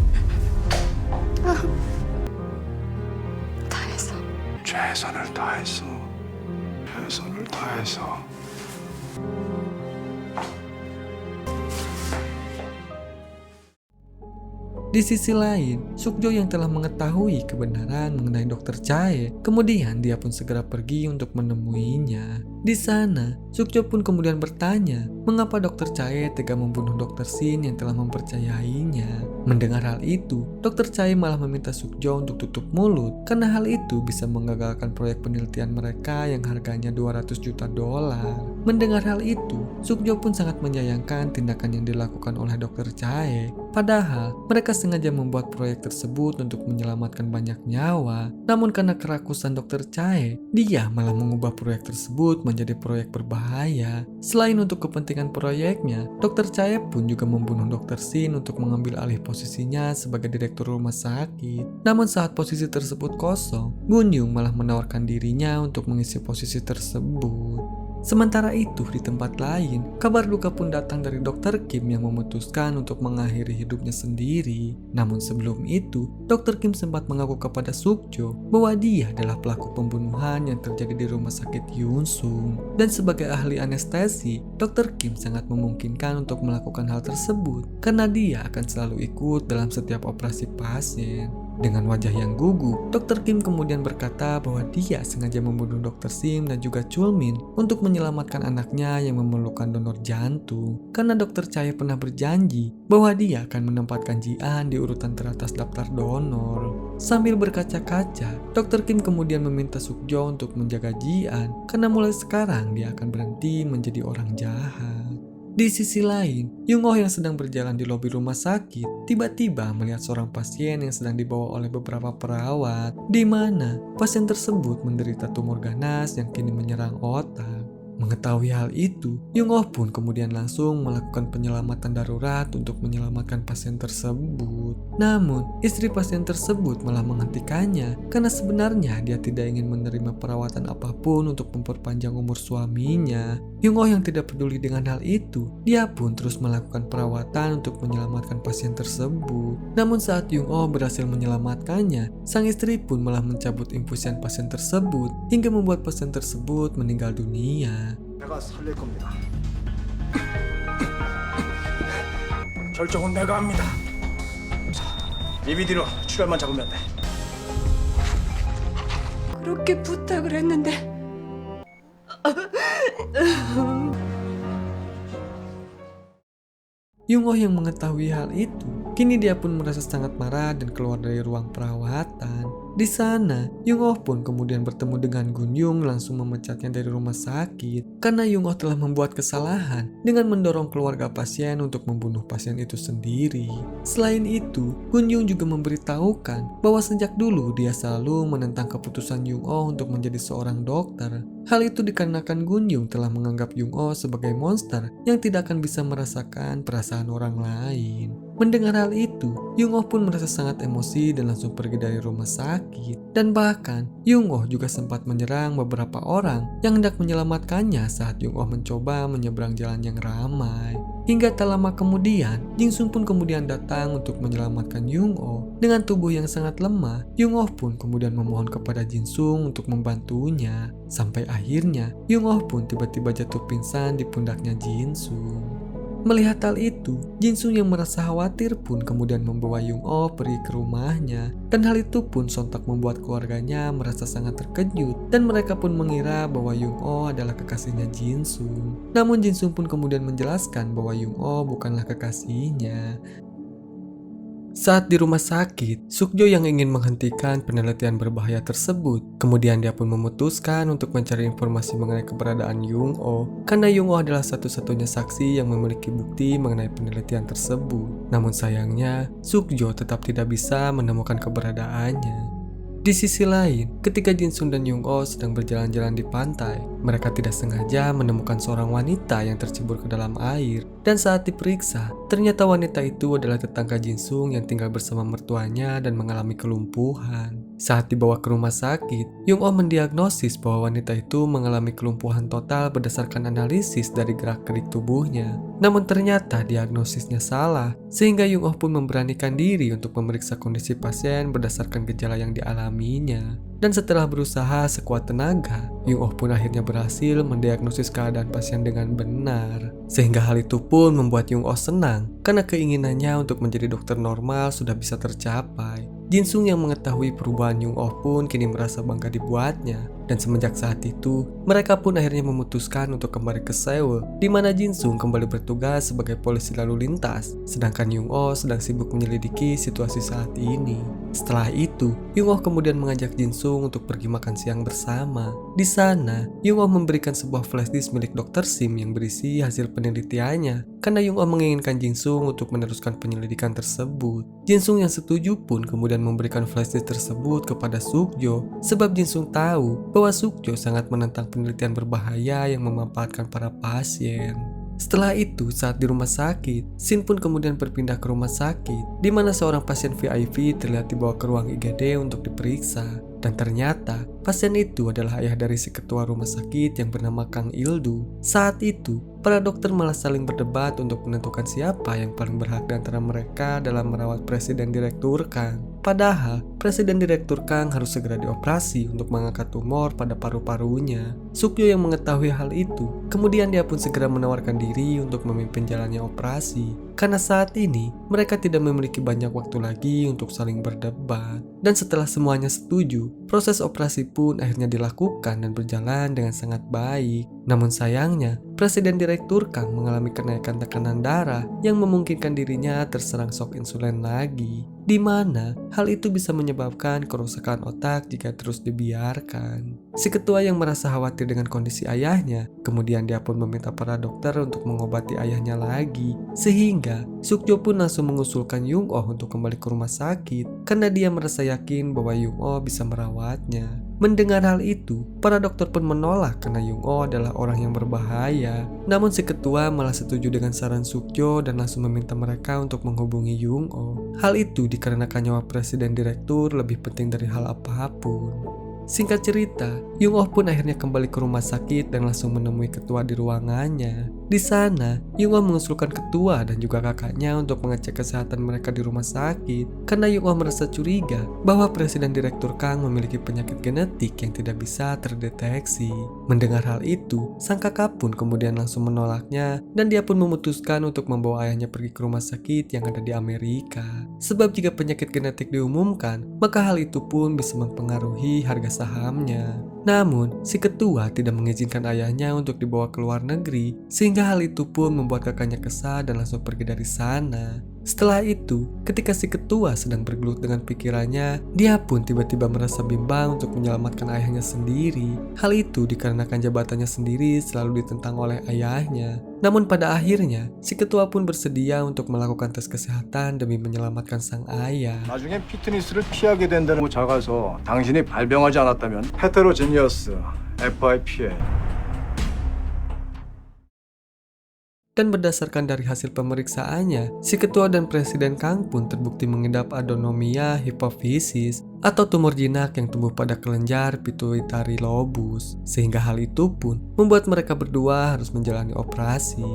다해서 최선을 다했어. 최선을 다해서. Di sisi lain, Sukjo yang telah mengetahui kebenaran mengenai Dr. Chae, kemudian dia pun segera pergi untuk menemuinya. Di sana, Sukjo pun kemudian bertanya, mengapa Dr. Chae tega membunuh Dr. Shin yang telah mempercayainya. Mendengar hal itu, Dr. Chae malah meminta Sukjo untuk tutup mulut karena hal itu bisa menggagalkan proyek penelitian mereka yang harganya $200 juta. Mendengar hal itu, Sukjo pun sangat menyayangkan tindakan yang dilakukan oleh Dr. Chae. Padahal, mereka sengaja membuat proyek tersebut untuk menyelamatkan banyak nyawa. Namun karena kerakusan Dr. Chae, dia malah mengubah proyek tersebut menjadi proyek berbahaya. Selain untuk kepentingan proyeknya, Dr. Chae pun juga membunuh Dr. Shin untuk mengambil alih posisinya sebagai direktur rumah sakit. Namun saat posisi tersebut kosong, Gunyung malah menawarkan dirinya untuk mengisi posisi tersebut. Sementara itu, di tempat lain, kabar duka pun datang dari Dr. Kim yang memutuskan untuk mengakhiri hidupnya sendiri. Namun sebelum itu, Dr. Kim sempat mengaku kepada Sukjo bahwa dia adalah pelaku pembunuhan yang terjadi di rumah sakit Yunsung. Dan sebagai ahli anestesi, Dr. Kim sangat memungkinkan untuk melakukan hal tersebut karena dia akan selalu ikut dalam setiap operasi pasien. Dengan wajah yang gugup, Dr. Kim kemudian berkata bahwa dia sengaja membunuh Dr. Sim dan juga Chulmin untuk menyelamatkan anaknya yang memerlukan donor jantung. Karena Dr. Chae pernah berjanji bahwa dia akan menempatkan Ji-an di urutan teratas daftar donor. Sambil berkaca-kaca, Dr. Kim kemudian meminta Sukjo untuk menjaga Ji-an karena mulai sekarang dia akan berhenti menjadi orang jahat. Di sisi lain, Yung-oh yang sedang berjalan di lobi rumah sakit tiba-tiba melihat seorang pasien yang sedang dibawa oleh beberapa perawat, di mana pasien tersebut menderita tumor ganas yang kini menyerang otak. Mengetahui hal itu, Yung-oh pun kemudian langsung melakukan penyelamatan darurat untuk menyelamatkan pasien tersebut. Namun, istri pasien tersebut malah menghentikannya karena sebenarnya dia tidak ingin menerima perawatan apapun untuk memperpanjang umur suaminya. Yung-oh yang tidak peduli dengan hal itu, dia pun terus melakukan perawatan untuk menyelamatkan pasien tersebut. Namun saat Yung-oh berhasil menyelamatkannya, sang istri pun malah mencabut infusian pasien tersebut hingga membuat pasien tersebut meninggal dunia. 내가 살릴 겁니다. 결정은 내가 합니다. 자, 리비디로 출혈만 잡으면 돼. 그렇게 부탁을 했는데 Yung-oh yang mengetahui hal itu, kini dia pun merasa sangat marah dan keluar dari ruang perawatan. Di sana, Yung-oh pun kemudian bertemu dengan Gunyung langsung memecatnya dari rumah sakit karena Yung-oh telah membuat kesalahan dengan mendorong keluarga pasien untuk membunuh pasien itu sendiri. Selain itu, Gunyung juga memberitahukan bahwa sejak dulu dia selalu menentang keputusan Yung-oh untuk menjadi seorang dokter. Hal itu dikarenakan Gunyung telah menganggap Yung-oh sebagai monster yang tidak akan bisa merasakan perasaan orang lain. Mendengar hal itu, Yung-oh pun merasa sangat emosi dan langsung pergi dari rumah sakit. Dan bahkan, Yung-oh juga sempat menyerang beberapa orang yang hendak menyelamatkannya saat Yung-oh mencoba menyeberang jalan yang ramai. Hingga tak lama kemudian, Jin-sung pun kemudian datang untuk menyelamatkan Yung-oh. Dengan tubuh yang sangat lemah, Yung-oh pun kemudian memohon kepada Jin-sung untuk membantunya. Sampai akhirnya, Yung-oh pun tiba-tiba jatuh pingsan di pundaknya Jin-sung. Melihat hal itu, Jin-sung yang merasa khawatir pun kemudian membawa Yung-oh pergi ke rumahnya. Dan hal itu pun sontak membuat keluarganya merasa sangat terkejut dan mereka pun mengira bahwa Yung-oh adalah kekasihnya Jin-sung. Namun Jin-sung pun kemudian menjelaskan bahwa Yung-oh bukanlah kekasihnya. Saat di rumah sakit, Sukjo yang ingin menghentikan penelitian berbahaya tersebut. Kemudian dia pun memutuskan untuk mencari informasi mengenai keberadaan Yung-oh karena Yung-oh adalah satu-satunya saksi yang memiliki bukti mengenai penelitian tersebut. Namun sayangnya, Sukjo tetap tidak bisa menemukan keberadaannya. Di sisi lain, ketika Jin-sung dan Yung-oh sedang berjalan-jalan di pantai, mereka tidak sengaja menemukan seorang wanita yang tercebur ke dalam air. Dan saat diperiksa, ternyata wanita itu adalah tetangga Jin-sung yang tinggal bersama mertuanya dan mengalami kelumpuhan. Saat dibawa ke rumah sakit, Yung Oh mendiagnosis bahwa wanita itu mengalami kelumpuhan total berdasarkan analisis dari gerak-gerik tubuhnya. Namun ternyata diagnosisnya salah, sehingga Yung Oh pun memberanikan diri untuk memeriksa kondisi pasien berdasarkan gejala yang dialaminya. Dan setelah berusaha sekuat tenaga, Yung Oh pun akhirnya berhasil mendiagnosis keadaan pasien dengan benar. Sehingga hal itu pun membuat Yung Oh senang, karena keinginannya untuk menjadi dokter normal sudah bisa tercapai. Jin-sung yang mengetahui perubahan Yung Oh pun kini merasa bangga dibuatnya. Dan semenjak saat itu, mereka pun akhirnya memutuskan untuk kembali ke Seoul, di mana Jin-sung kembali bertugas sebagai polisi lalu lintas, sedangkan Yung Oh sedang sibuk menyelidiki situasi saat ini. Setelah itu, Yung Oh kemudian mengajak Jin-sung untuk pergi makan siang bersama. Di sana, Yung Oh memberikan sebuah flash disk milik Dr. Sim yang berisi hasil penelitiannya, karena Yung Oh menginginkan Jin-sung untuk meneruskan penyelidikan tersebut. Jin-sung yang setuju pun kemudian memberikan flash disk tersebut kepada Sukjo, sebab Jin-sung tahu bahwa Sukjo sangat menentang penelitian berbahaya yang memanfaatkan para pasien. Setelah itu, saat di rumah sakit, Shin pun kemudian berpindah ke rumah sakit, di mana seorang pasien VIP terlihat dibawa ke ruang IGD untuk diperiksa. Dan ternyata, pasien itu adalah ayah dari si ketua rumah sakit yang bernama Kang Ildu. Saat itu, para dokter malah saling berdebat untuk menentukan siapa yang paling berhak di antara mereka dalam merawat Presiden Direktur Kang. Padahal, Presiden Direktur Kang harus segera dioperasi untuk mengangkat tumor pada paru-parunya. Sukyo yang mengetahui hal itu, kemudian dia pun segera menawarkan diri untuk memimpin jalannya operasi. Karena saat ini, mereka tidak memiliki banyak waktu lagi untuk saling berdebat. Dan setelah semuanya setuju, proses operasi pun akhirnya dilakukan dan berjalan dengan sangat baik. Namun sayangnya, Presiden Direktur Kang mengalami kenaikan tekanan darah yang memungkinkan dirinya terserang shock insulin lagi, di mana hal itu bisa menyebabkan kerusakan otak jika terus dibiarkan. Si ketua yang merasa khawatir dengan kondisi ayahnya, kemudian dia pun meminta para dokter untuk mengobati ayahnya lagi, sehingga Sukjo pun langsung mengusulkan Yung Oh untuk kembali ke rumah sakit karena dia merasa yakin bahwa Yung Oh bisa merawatnya. Mendengar hal itu, para dokter pun menolak karena Yung Oh adalah orang yang berbahaya. Namun si ketua malah setuju dengan saran Sukjo dan langsung meminta mereka untuk menghubungi Yung Oh. Hal itu dikarenakan nyawa presiden direktur lebih penting dari hal apapun. Singkat cerita, Yung Oh pun akhirnya kembali ke rumah sakit dan langsung menemui ketua di ruangannya. Di sana, Yung Oh mengusulkan ketua dan juga kakaknya untuk mengecek kesehatan mereka di rumah sakit karena Yung Oh merasa curiga bahwa Presiden Direktur Kang memiliki penyakit genetik yang tidak bisa terdeteksi. Mendengar hal itu, sang kakak pun kemudian langsung menolaknya dan dia pun memutuskan untuk membawa ayahnya pergi ke rumah sakit yang ada di Amerika. Sebab jika penyakit genetik diumumkan, maka hal itu pun bisa mempengaruhi harga sahamnya. Namun, si ketua tidak mengizinkan ayahnya untuk dibawa ke luar negeri, sehingga hal itu pun membuat kakaknya kesal dan langsung pergi dari sana. Setelah itu, ketika si ketua sedang bergelut dengan pikirannya, dia pun tiba-tiba merasa bimbang untuk menyelamatkan ayahnya sendiri. Hal itu dikarenakan jabatannya sendiri selalu ditentang oleh ayahnya. Namun pada akhirnya, si ketua pun bersedia untuk melakukan tes kesehatan demi menyelamatkan sang ayah. 나중에 피트니스를 피하게 된다는 작아서 당신이 발병하지 않았다면 헤테로지니어스 FIPA. Dan berdasarkan dari hasil pemeriksaannya, si ketua dan presiden Kang pun terbukti mengidap adenomia hipofisis atau tumor jinak yang tumbuh pada kelenjar pituitary lobus, sehingga hal itu pun membuat mereka berdua harus menjalani operasi.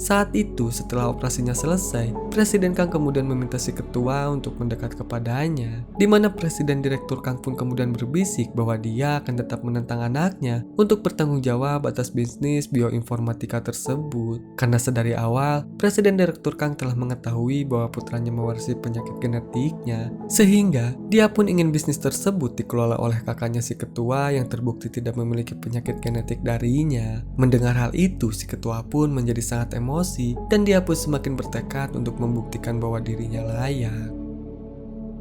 Saat itu, setelah operasinya selesai, Presiden Kang kemudian meminta si ketua untuk mendekat kepadanya, di mana Presiden Direktur Kang pun kemudian berbisik bahwa dia akan tetap menentang anaknya untuk bertanggung jawab atas bisnis bioinformatika tersebut. Karena sedari awal, Presiden Direktur Kang telah mengetahui bahwa putranya mewarisi penyakit genetiknya, sehingga dia pun ingin bisnis tersebut dikelola oleh kakaknya si ketua yang terbukti tidak memiliki penyakit genetik darinya. Mendengar hal itu, si ketua pun menjadi sangat emosi dan dia pun semakin bertekad untuk membuktikan bahwa dirinya layak.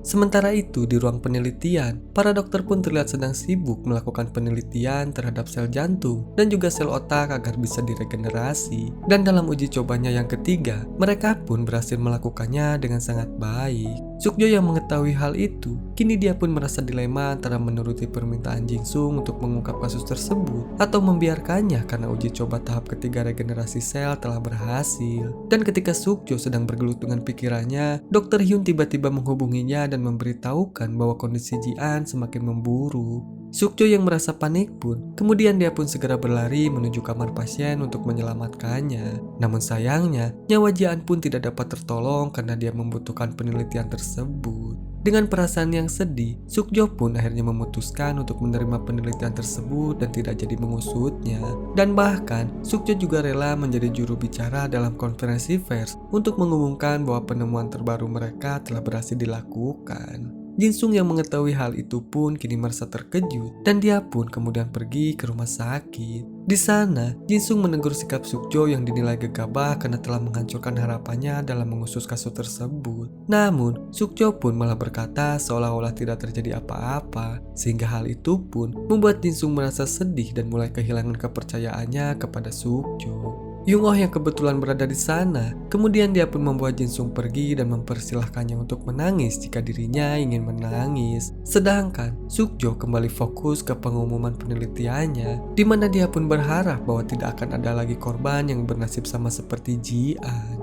Sementara itu, di ruang penelitian, para dokter pun terlihat sedang sibuk melakukan penelitian terhadap sel jantung dan juga sel otak agar bisa diregenerasi. Dan dalam uji cobanya yang ketiga, mereka pun berhasil melakukannya dengan sangat baik. Sukjo yang mengetahui hal itu, kini dia pun merasa dilema antara menuruti permintaan Jin-sung untuk mengungkap kasus tersebut atau membiarkannya karena uji coba tahap ketiga regenerasi sel telah berhasil. Dan ketika Sukjo sedang bergelut dengan pikirannya, Dr. Hyun tiba-tiba menghubunginya dan memberitahukan bahwa kondisi Ji-an semakin memburuk. Sukjo yang merasa panik pun, kemudian dia pun segera berlari menuju kamar pasien untuk menyelamatkannya. Namun sayangnya, nyawa Ji-an pun tidak dapat tertolong karena dia membutuhkan penelitian tersebut. Dengan perasaan yang sedih, Sukjo pun akhirnya memutuskan untuk menerima penelitian tersebut dan tidak jadi mengusutnya. Dan bahkan, Sukjo juga rela menjadi juru bicara dalam konferensi pers untuk mengumumkan bahwa penemuan terbaru mereka telah berhasil dilakukan. Jin-sung yang mengetahui hal itu pun kini merasa terkejut dan dia pun kemudian pergi ke rumah sakit. Di sana, Jin-sung menegur sikap Sukjo yang dinilai gegabah karena telah menghancurkan harapannya dalam mengusut kasus tersebut. Namun, Sukjo pun malah berkata seolah-olah tidak terjadi apa-apa, sehingga hal itu pun membuat Jin-sung merasa sedih dan mulai kehilangan kepercayaannya kepada Sukjo. Yung-oh yang kebetulan berada di sana, kemudian dia pun membuat Jin-sung pergi dan mempersilahkannya untuk menangis jika dirinya ingin menangis. Sedangkan Sukjo kembali fokus ke pengumuman penelitiannya, di mana dia pun berharap bahwa tidak akan ada lagi korban yang bernasib sama seperti Ji-an.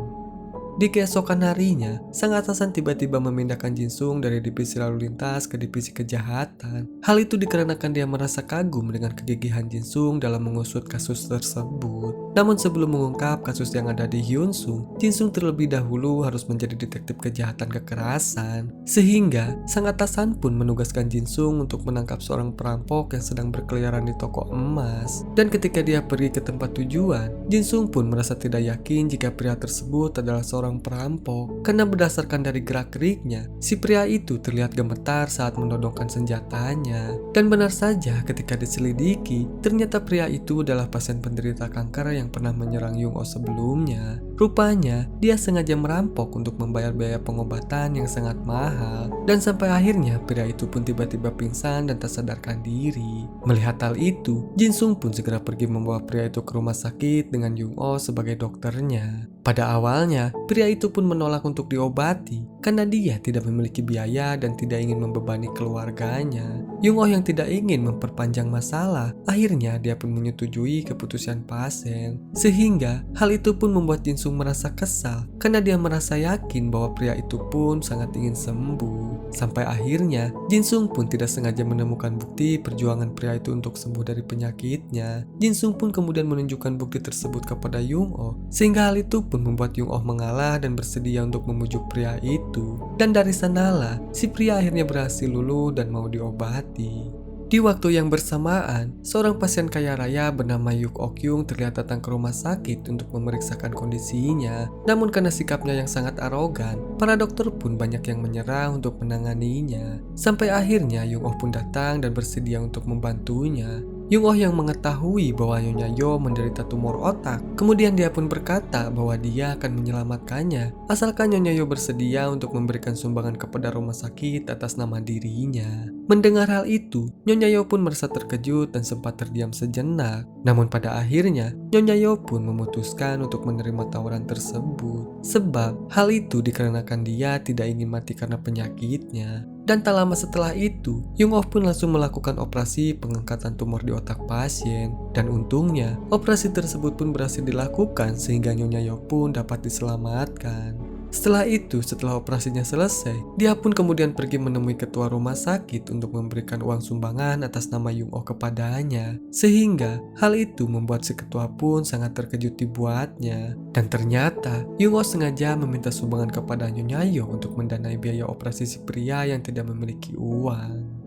Di keesokan harinya, sang atasan tiba-tiba memindahkan Jin-sung dari divisi lalu lintas ke divisi kejahatan. Hal itu dikarenakan dia merasa kagum dengan kegigihan Jin-sung dalam mengusut kasus tersebut. Namun sebelum mengungkap kasus yang ada di Hyun-sung, Jin-sung terlebih dahulu harus menjadi detektif kejahatan kekerasan. Sehingga, sang atasan pun menugaskan Jin-sung untuk menangkap seorang perampok yang sedang berkeliaran di toko emas. Dan ketika dia pergi ke tempat tujuan, Jin-sung pun merasa tidak yakin jika pria tersebut adalah seorang perampok karena berdasarkan dari gerak-geriknya, si pria itu terlihat gemetar saat menodongkan senjatanya. Dan benar saja ketika diselidiki, ternyata pria itu adalah pasien penderita kanker yang pernah menyerang Yung-oh sebelumnya. Rupanya, dia sengaja merampok untuk membayar biaya pengobatan yang sangat mahal. Dan sampai akhirnya pria itu pun tiba-tiba pingsan dan tak sadarkan diri. Melihat hal itu, Jin-sung pun segera pergi membawa pria itu ke rumah sakit dengan Yung-oh sebagai dokternya. Pada awalnya, pria itu pun menolak untuk diobati karena dia tidak memiliki biaya dan tidak ingin membebani keluarganya. Yung-oh yang tidak ingin memperpanjang masalah, akhirnya dia pun menyetujui keputusan pasien. Sehingga hal itu pun membuat Jin-sung merasa kesal karena dia merasa yakin bahwa pria itu pun sangat ingin sembuh. Sampai akhirnya Jin-sung pun tidak sengaja menemukan bukti perjuangan pria itu untuk sembuh dari penyakitnya. Jin-sung pun kemudian menunjukkan bukti tersebut kepada Yung-oh, sehingga hal itu pun membuat Yung-oh mengalah dan bersedia untuk memujuk pria itu. Dan dari sanalah, si pria akhirnya berhasil luluh dan mau diobati. Di waktu yang bersamaan, seorang pasien kaya raya bernama Yuk Ok-yung terlihat datang ke rumah sakit untuk memeriksakan kondisinya. Namun karena sikapnya yang sangat arogan, para dokter pun banyak yang menyerah untuk menanganinya. Sampai akhirnya Yung-oh pun datang dan bersedia untuk membantunya. Yung-oh yang mengetahui bahwa Nyonya Yo menderita tumor otak, kemudian dia pun berkata bahwa dia akan menyelamatkannya asalkan Nyonya Yo bersedia untuk memberikan sumbangan kepada rumah sakit atas nama dirinya. Mendengar hal itu, Nyonya Yo pun merasa terkejut dan sempat terdiam sejenak. Namun pada akhirnya, Nyonya Yo pun memutuskan untuk menerima tawaran tersebut. Sebab hal itu dikarenakan dia tidak ingin mati karena penyakitnya. Dan tak lama setelah itu, Yung-oh pun langsung melakukan operasi pengangkatan tumor di otak pasien. Dan untungnya, operasi tersebut pun berhasil dilakukan sehingga Nyonya Yo pun dapat diselamatkan. Setelah itu, setelah operasinya selesai, dia pun kemudian pergi menemui ketua rumah sakit untuk memberikan uang sumbangan atas nama Yung-oh kepadanya. Sehingga hal itu membuat si ketua pun sangat terkejut dibuatnya. Dan ternyata Yung-oh sengaja meminta sumbangan kepada Nyonya Yo untuk mendanai biaya operasi si pria yang tidak memiliki uang.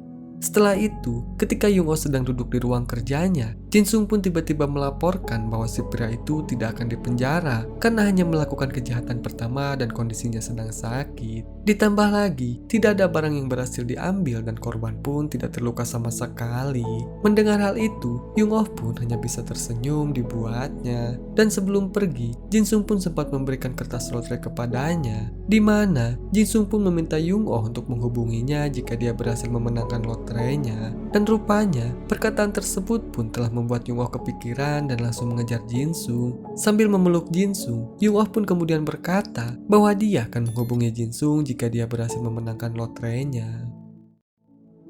Setelah itu, ketika Yung-oh sedang duduk di ruang kerjanya, Jin-sung pun tiba-tiba melaporkan bahwa si pria itu tidak akan dipenjara karena hanya melakukan kejahatan pertama dan kondisinya sedang sakit. Ditambah lagi, tidak ada barang yang berhasil diambil dan korban pun tidak terluka sama sekali. Mendengar hal itu, Yung-oh pun hanya bisa tersenyum dibuatnya. Dan sebelum pergi, Jinsung pun sempat memberikan kertas lotre kepadanya, di mana Jinsung pun meminta Young-oh untuk menghubunginya jika dia berhasil memenangkan lotrenya. Dan rupanya, perkataan tersebut pun telah membuat Young-oh kepikiran dan langsung mengejar Jinsung. Sambil memeluk Jinsung, Young-oh pun kemudian berkata bahwa dia akan menghubungi Jinsung jika dia berhasil memenangkan lotrenya.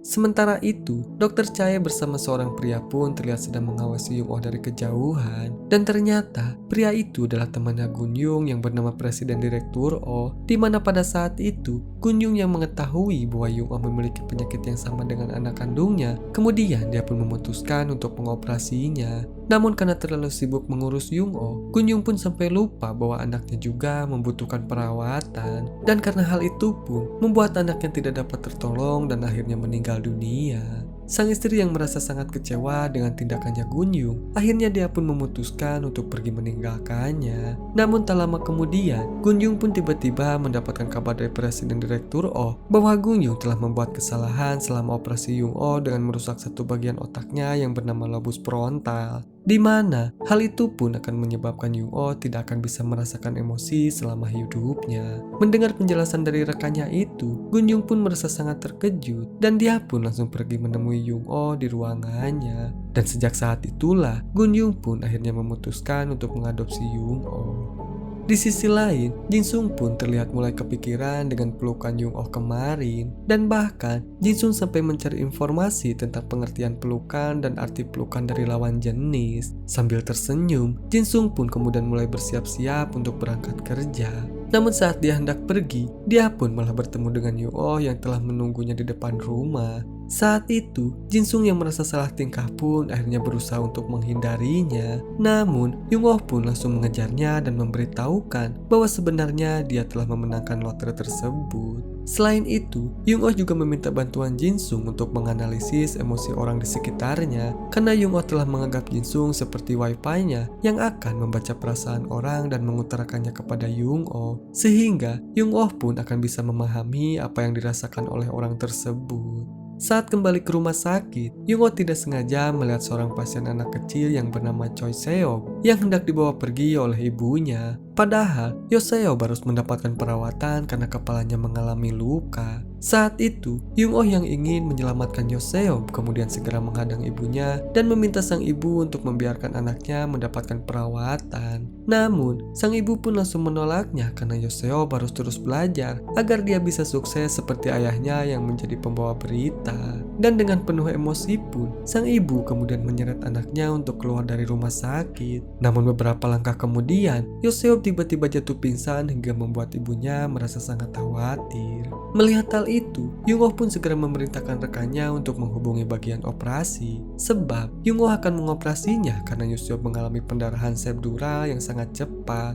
Sementara itu, Dokter Chae bersama seorang pria pun terlihat sedang mengawasi Young-oh dari kejauhan. Dan ternyata, pria itu adalah temannya Gun-yung yang bernama Presiden Direktur Oh, di mana pada saat itu, Gun-yung yang mengetahui bahwa Young-oh memiliki penyakit yang sama dengan anak kandungnya, kemudian dia pun memutuskan untuk mengoperasinya. Namun karena terlalu sibuk mengurus Young-oh, Gun-yung pun sampai lupa bahwa anaknya juga membutuhkan perawatan. Dan karena hal itu pun, membuat anaknya tidak dapat tertolong dan akhirnya meninggal dunia. Sang istri yang merasa sangat kecewa dengan tindakannya Gun-yung, akhirnya dia pun memutuskan untuk pergi meninggalkannya. Namun tak lama kemudian, Gun-yung pun tiba-tiba mendapatkan kabar dari Presiden Direktur Oh bahwa Gun-yung telah membuat kesalahan selama operasi Young-oh dengan merusak satu bagian otaknya yang bernama lobus frontal. Di mana hal itu pun akan menyebabkan Young-oh tidak akan bisa merasakan emosi selama hidupnya. Mendengar penjelasan dari rekannya itu, Gun-yung pun merasa sangat terkejut dan dia pun langsung pergi menemui Young-oh di ruangannya. Dan sejak saat itulah, Gun-yung pun akhirnya memutuskan untuk mengadopsi Young-oh. Di sisi lain, Jinsung pun terlihat mulai kepikiran dengan pelukan Young-oh kemarin. Dan bahkan, Jinsung sampai mencari informasi tentang pengertian pelukan dan arti pelukan dari lawan jenis. Sambil tersenyum, Jinsung pun kemudian mulai bersiap-siap untuk berangkat kerja. Namun saat dia hendak pergi, dia pun malah bertemu dengan Young-oh yang telah menunggunya di depan rumah. Saat itu, Jinsung yang merasa salah tingkah pun akhirnya berusaha untuk menghindarinya. Namun, Young-oh pun langsung mengejarnya dan memberitahukan bahwa sebenarnya dia telah memenangkan lotre tersebut. Selain itu, Young-oh juga meminta bantuan Jinsung untuk menganalisis emosi orang di sekitarnya, karena Young-oh telah menganggap Jinsung seperti wifi-nya yang akan membaca perasaan orang dan mengutarakannya kepada Young-oh, sehingga Young-oh pun akan bisa memahami apa yang dirasakan oleh orang tersebut. Saat kembali ke rumah sakit, Young-oh tidak sengaja melihat seorang pasien anak kecil yang bernama Choi Seok yang hendak dibawa pergi oleh ibunya. Padahal, Yo Seo baru mendapatkan perawatan karena kepalanya mengalami luka. Saat itu, Young-oh yang ingin menyelamatkan Yo Seo kemudian segera menghadang ibunya dan meminta sang ibu untuk membiarkan anaknya mendapatkan perawatan. Namun, sang ibu pun langsung menolaknya karena Yo Seo baru terus belajar agar dia bisa sukses seperti ayahnya yang menjadi pembawa berita. Dan dengan penuh emosi pun, sang ibu kemudian menyeret anaknya untuk keluar dari rumah sakit. Namun beberapa langkah kemudian, Yo Seo tiba-tiba jatuh pingsan hingga membuat ibunya merasa sangat khawatir. Melihat hal itu, Young-oh pun segera memerintahkan rekannya untuk menghubungi bagian operasi. Sebab, Young-oh akan mengoperasinya karena Yo Seo mengalami pendarahan subdural yang sangat cepat.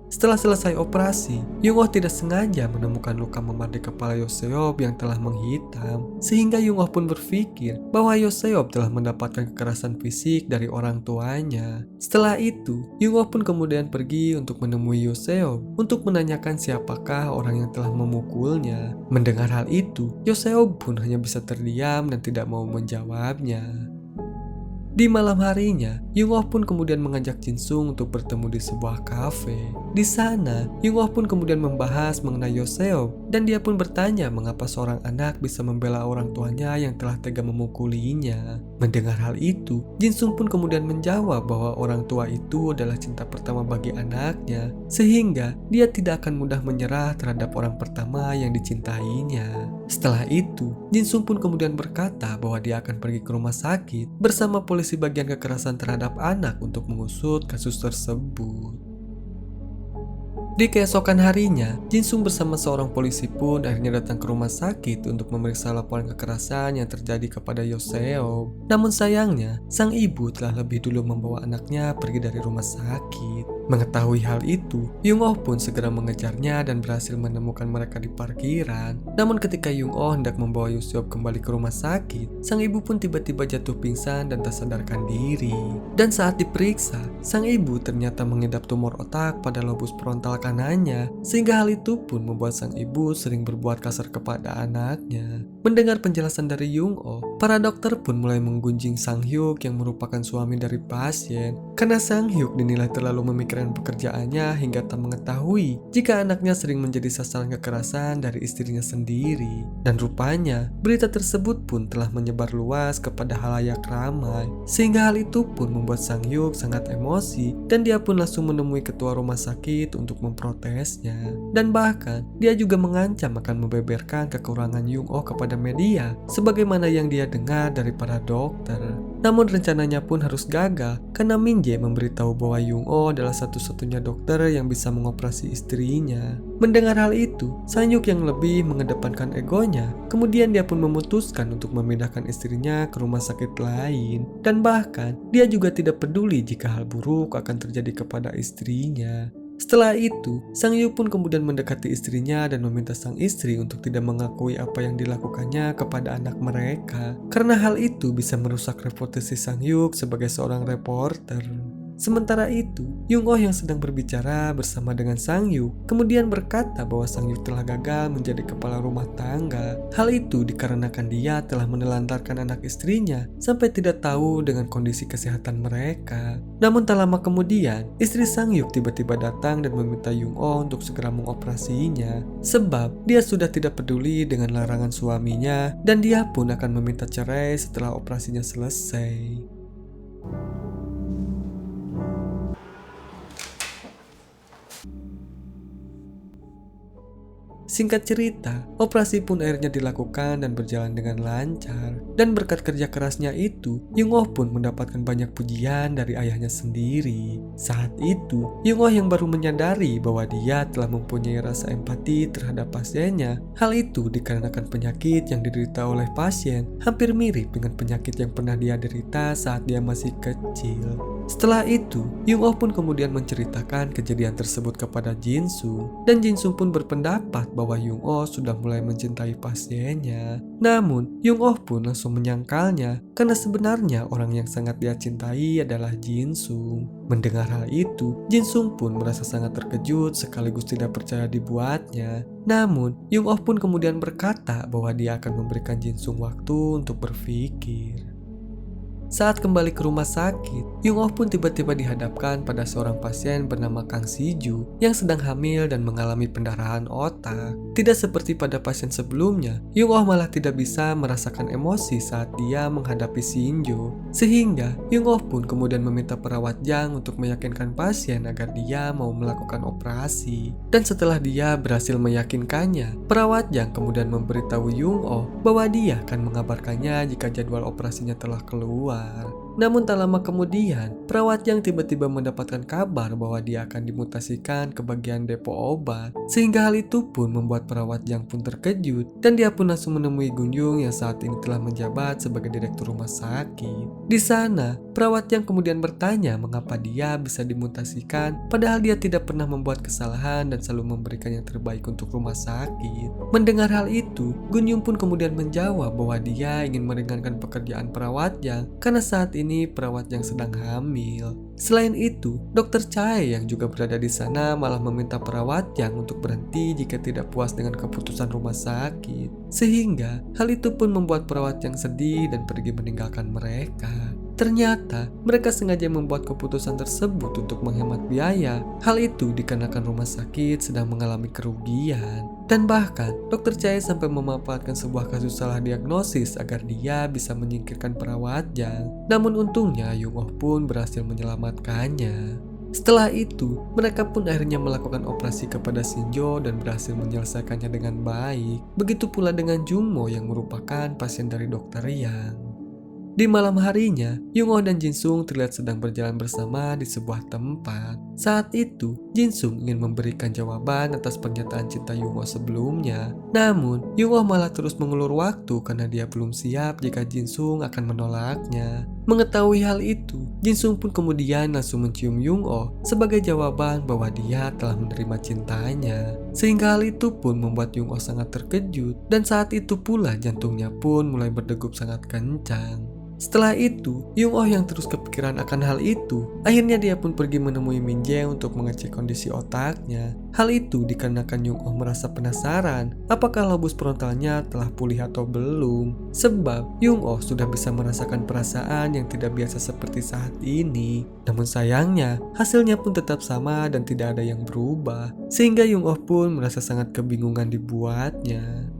Setelah selesai operasi, Young-oh tidak sengaja menemukan luka memar di kepala Yo Seo yang telah menghitam, sehingga Young-oh pun berpikir bahwa Yo Seo telah mendapatkan kekerasan fisik dari orang tuanya. Setelah itu, Young-oh pun kemudian pergi untuk menemui Yo Seo untuk menanyakan siapakah orang yang telah memukulnya. Mendengar hal itu, Yo Seo pun hanya bisa terdiam dan tidak mau menjawabnya. Di malam harinya, Young-oh pun kemudian mengajak Jinsung untuk bertemu di sebuah kafe. Di sana, Young-oh pun kemudian membahas mengenai Yo Seo dan dia pun bertanya mengapa seorang anak bisa membela orang tuanya yang telah tega memukulinya. Mendengar hal itu, Jinsung pun kemudian menjawab bahwa orang tua itu adalah cinta pertama bagi anaknya, sehingga dia tidak akan mudah menyerah terhadap orang pertama yang dicintainya. Setelah itu, Jinsung pun kemudian berkata bahwa dia akan pergi ke rumah sakit bersama polisi bagian kekerasan terhadap anak untuk mengusut kasus tersebut. Di keesokan harinya, Jinsung bersama seorang polisi pun akhirnya datang ke rumah sakit untuk memeriksa laporan kekerasan yang terjadi kepada Yo Seo. Namun sayangnya, sang ibu telah lebih dulu membawa anaknya pergi dari rumah sakit. Mengetahui hal itu, Yung Oh pun segera mengejarnya dan berhasil menemukan mereka di parkiran. Namun ketika Yung Oh hendak membawa Yuseop kembali ke rumah sakit, sang ibu pun tiba-tiba jatuh pingsan dan tak sadarkan diri. Dan saat diperiksa, sang ibu ternyata mengidap tumor otak pada lobus frontal kanannya, sehingga hal itu pun membuat sang ibu sering berbuat kasar kepada anaknya. Mendengar penjelasan dari Yung Oh, para dokter pun mulai menggunjing Sang Hyuk yang merupakan suami dari pasien, karena Sang Hyuk dinilai terlalu memikirkan pekerjaannya hingga tak mengetahui jika anaknya sering menjadi sasaran kekerasan dari istrinya sendiri. Dan rupanya, berita tersebut pun telah menyebar luas kepada halayak ramai, sehingga hal itu pun membuat Sang Hyuk sangat emosi dan dia pun langsung menemui ketua rumah sakit untuk memprotesnya. Dan bahkan, dia juga mengancam akan membeberkan kekurangan Yung Oh kepada media, sebagaimana yang dia dengar dari para dokter. Namun rencananya pun harus gagal, karena Min Jae memberitahu bahwa Yung Oh adalah satu-satunya dokter yang bisa mengoperasi istrinya. Mendengar hal itu, Sang Hyuk yang lebih mengedepankan egonya, kemudian dia pun memutuskan untuk memindahkan istrinya ke rumah sakit lain. Dan bahkan, dia juga tidak peduli jika hal buruk akan terjadi kepada istrinya. Setelah itu, Sang Yu pun kemudian mendekati istrinya dan meminta sang istri untuk tidak mengakui apa yang dilakukannya kepada anak mereka, karena hal itu bisa merusak reputasi Sang Yu sebagai seorang reporter. Sementara itu, Yung Oh yang sedang berbicara bersama dengan Sang Yu kemudian berkata bahwa Sang Yu telah gagal menjadi kepala rumah tangga. Hal itu dikarenakan dia telah menelantarkan anak istrinya sampai tidak tahu dengan kondisi kesehatan mereka. Namun tak lama kemudian, istri Sang Yu tiba-tiba datang dan meminta Yung Oh untuk segera mengoperasinya, sebab dia sudah tidak peduli dengan larangan suaminya dan dia pun akan meminta cerai setelah operasinya selesai. Singkat cerita, operasi pun akhirnya dilakukan dan berjalan dengan lancar. Dan berkat kerja kerasnya itu, Yung Oh pun mendapatkan banyak pujian dari ayahnya sendiri. Saat itu, Yung Oh yang baru menyadari bahwa dia telah mempunyai rasa empati terhadap pasiennya. Hal itu dikarenakan penyakit yang diderita oleh pasien hampir mirip dengan penyakit yang pernah dia derita saat dia masih kecil. Setelah itu, Yung Oh pun kemudian menceritakan kejadian tersebut kepada Jin Sung, dan Jin Sung pun berpendapat bahwa Yung Oh sudah mulai mencintai pasiennya. Namun, Yung Oh pun langsung menyangkalnya karena sebenarnya orang yang sangat dia cintai adalah Jin Sung. Mendengar hal itu, Jin Sung pun merasa sangat terkejut sekaligus tidak percaya dibuatnya. Namun, Yung Oh pun kemudian berkata bahwa dia akan memberikan Jin Sung waktu untuk berpikir. Saat kembali ke rumah sakit, Yung Oh pun tiba-tiba dihadapkan pada seorang pasien bernama Kang Si-ju yang sedang hamil dan mengalami pendarahan otak. Tidak seperti pada pasien sebelumnya, Yung Oh malah tidak bisa merasakan emosi saat dia menghadapi Shin-jo. Sehingga Yung Oh pun kemudian meminta perawat Jang untuk meyakinkan pasien agar dia mau melakukan operasi. Dan setelah dia berhasil meyakinkannya, perawat Jang kemudian memberitahu Yung Oh bahwa dia akan mengabarkannya jika jadwal operasinya telah keluar. Namun tak lama kemudian, perawat yang tiba-tiba mendapatkan kabar bahwa dia akan dimutasikan ke bagian depo obat, sehingga hal itu pun membuat perawat yang pun terkejut dan dia pun langsung menemui Gunjung yang saat ini telah menjabat sebagai direktur rumah sakit. Di sana, perawat yang kemudian bertanya mengapa dia bisa dimutasikan padahal dia tidak pernah membuat kesalahan dan selalu memberikan yang terbaik untuk rumah sakit. Mendengar hal itu, Gunjung pun kemudian menjawab bahwa dia ingin meringankan pekerjaan perawat yang karena saat ini perawat yang sedang hamil. Selain itu, Dokter Chae yang juga berada di sana malah meminta perawat yang untuk berhenti jika tidak puas dengan keputusan rumah sakit. Sehingga hal itu pun membuat perawat yang sedih dan pergi meninggalkan mereka. Ternyata mereka sengaja membuat keputusan tersebut untuk menghemat biaya. Hal itu dikarenakan rumah sakit sedang mengalami kerugian. Dan bahkan Dokter Chae sampai memanfaatkan sebuah kasus salah diagnosis agar dia bisa menyingkirkan perawat Jang. Namun untungnya Yung Oh pun berhasil menyelamatkannya. Setelah itu, mereka pun akhirnya melakukan operasi kepada Shin-jo dan berhasil menyelesaikannya dengan baik. Begitu pula dengan Jung Mo yang merupakan pasien dari Dokter Yang. Di malam harinya, Yung-oh dan Jin-sung terlihat sedang berjalan bersama di sebuah tempat. Saat itu, Jin-sung ingin memberikan jawaban atas pernyataan cinta Yung-oh sebelumnya. Namun, Yung-oh malah terus mengulur waktu karena dia belum siap jika Jin-sung akan menolaknya. Mengetahui hal itu, Jin-sung pun kemudian langsung mencium Yung-oh sebagai jawaban bahwa dia telah menerima cintanya. Sehingga hal itu pun membuat Yung-oh sangat terkejut, dan saat itu pula jantungnya pun mulai berdegup sangat kencang. Setelah itu, Yung-oh yang terus kepikiran akan hal itu, akhirnya dia pun pergi menemui Min-jae untuk mengecek kondisi otaknya. Hal itu dikarenakan Yung-oh merasa penasaran apakah lobus frontalnya telah pulih atau belum. Sebab Yung-oh sudah bisa merasakan perasaan yang tidak biasa seperti saat ini. Namun sayangnya, hasilnya pun tetap sama dan tidak ada yang berubah. Sehingga Yung-oh pun merasa sangat kebingungan dibuatnya.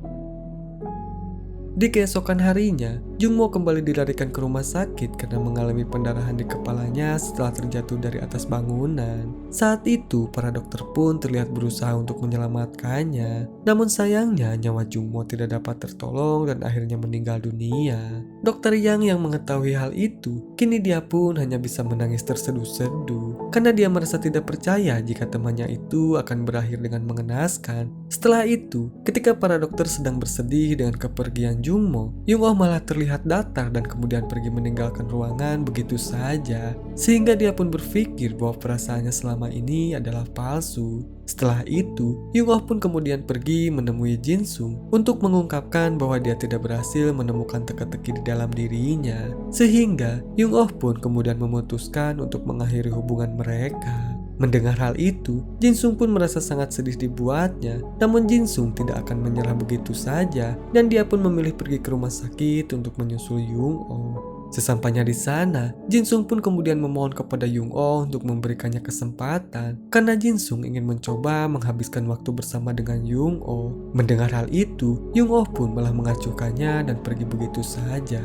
Di keesokan harinya, Jung-mo kembali dilarikan ke rumah sakit karena mengalami pendarahan di kepalanya setelah terjatuh dari atas bangunan. Saat itu, para dokter pun terlihat berusaha untuk menyelamatkannya. Namun sayangnya, nyawa Jung-mo tidak dapat tertolong dan akhirnya meninggal dunia. Dokter Yang yang mengetahui hal itu, kini dia pun hanya bisa menangis terseduh-seduh karena dia merasa tidak percaya jika temannya itu akan berakhir dengan mengenaskan. Setelah itu, ketika para dokter sedang bersedih dengan kepergian Jung-mo, Yung-oh malah terlihat datar dan kemudian pergi meninggalkan ruangan begitu saja. Sehingga dia pun berpikir bahwa perasaannya selama ini adalah palsu. Setelah itu, Yung-oh pun kemudian pergi menemui Jin-sung untuk mengungkapkan bahwa dia tidak berhasil menemukan teka-teki di dalam dirinya. Sehingga Yung-oh pun kemudian memutuskan untuk mengakhiri hubungan mereka. Mendengar hal itu, Jin-sung pun merasa sangat sedih dibuatnya. Namun Jin-sung tidak akan menyerah begitu saja dan dia pun memilih pergi ke rumah sakit untuk menyusul Yung-oh. Sesampainya di sana, Jin-sung pun kemudian memohon kepada Yung-oh untuk memberikannya kesempatan karena Jin-sung ingin mencoba menghabiskan waktu bersama dengan Yung-oh. Mendengar hal itu, Yung-oh pun malah mengacuhkannya dan pergi begitu saja.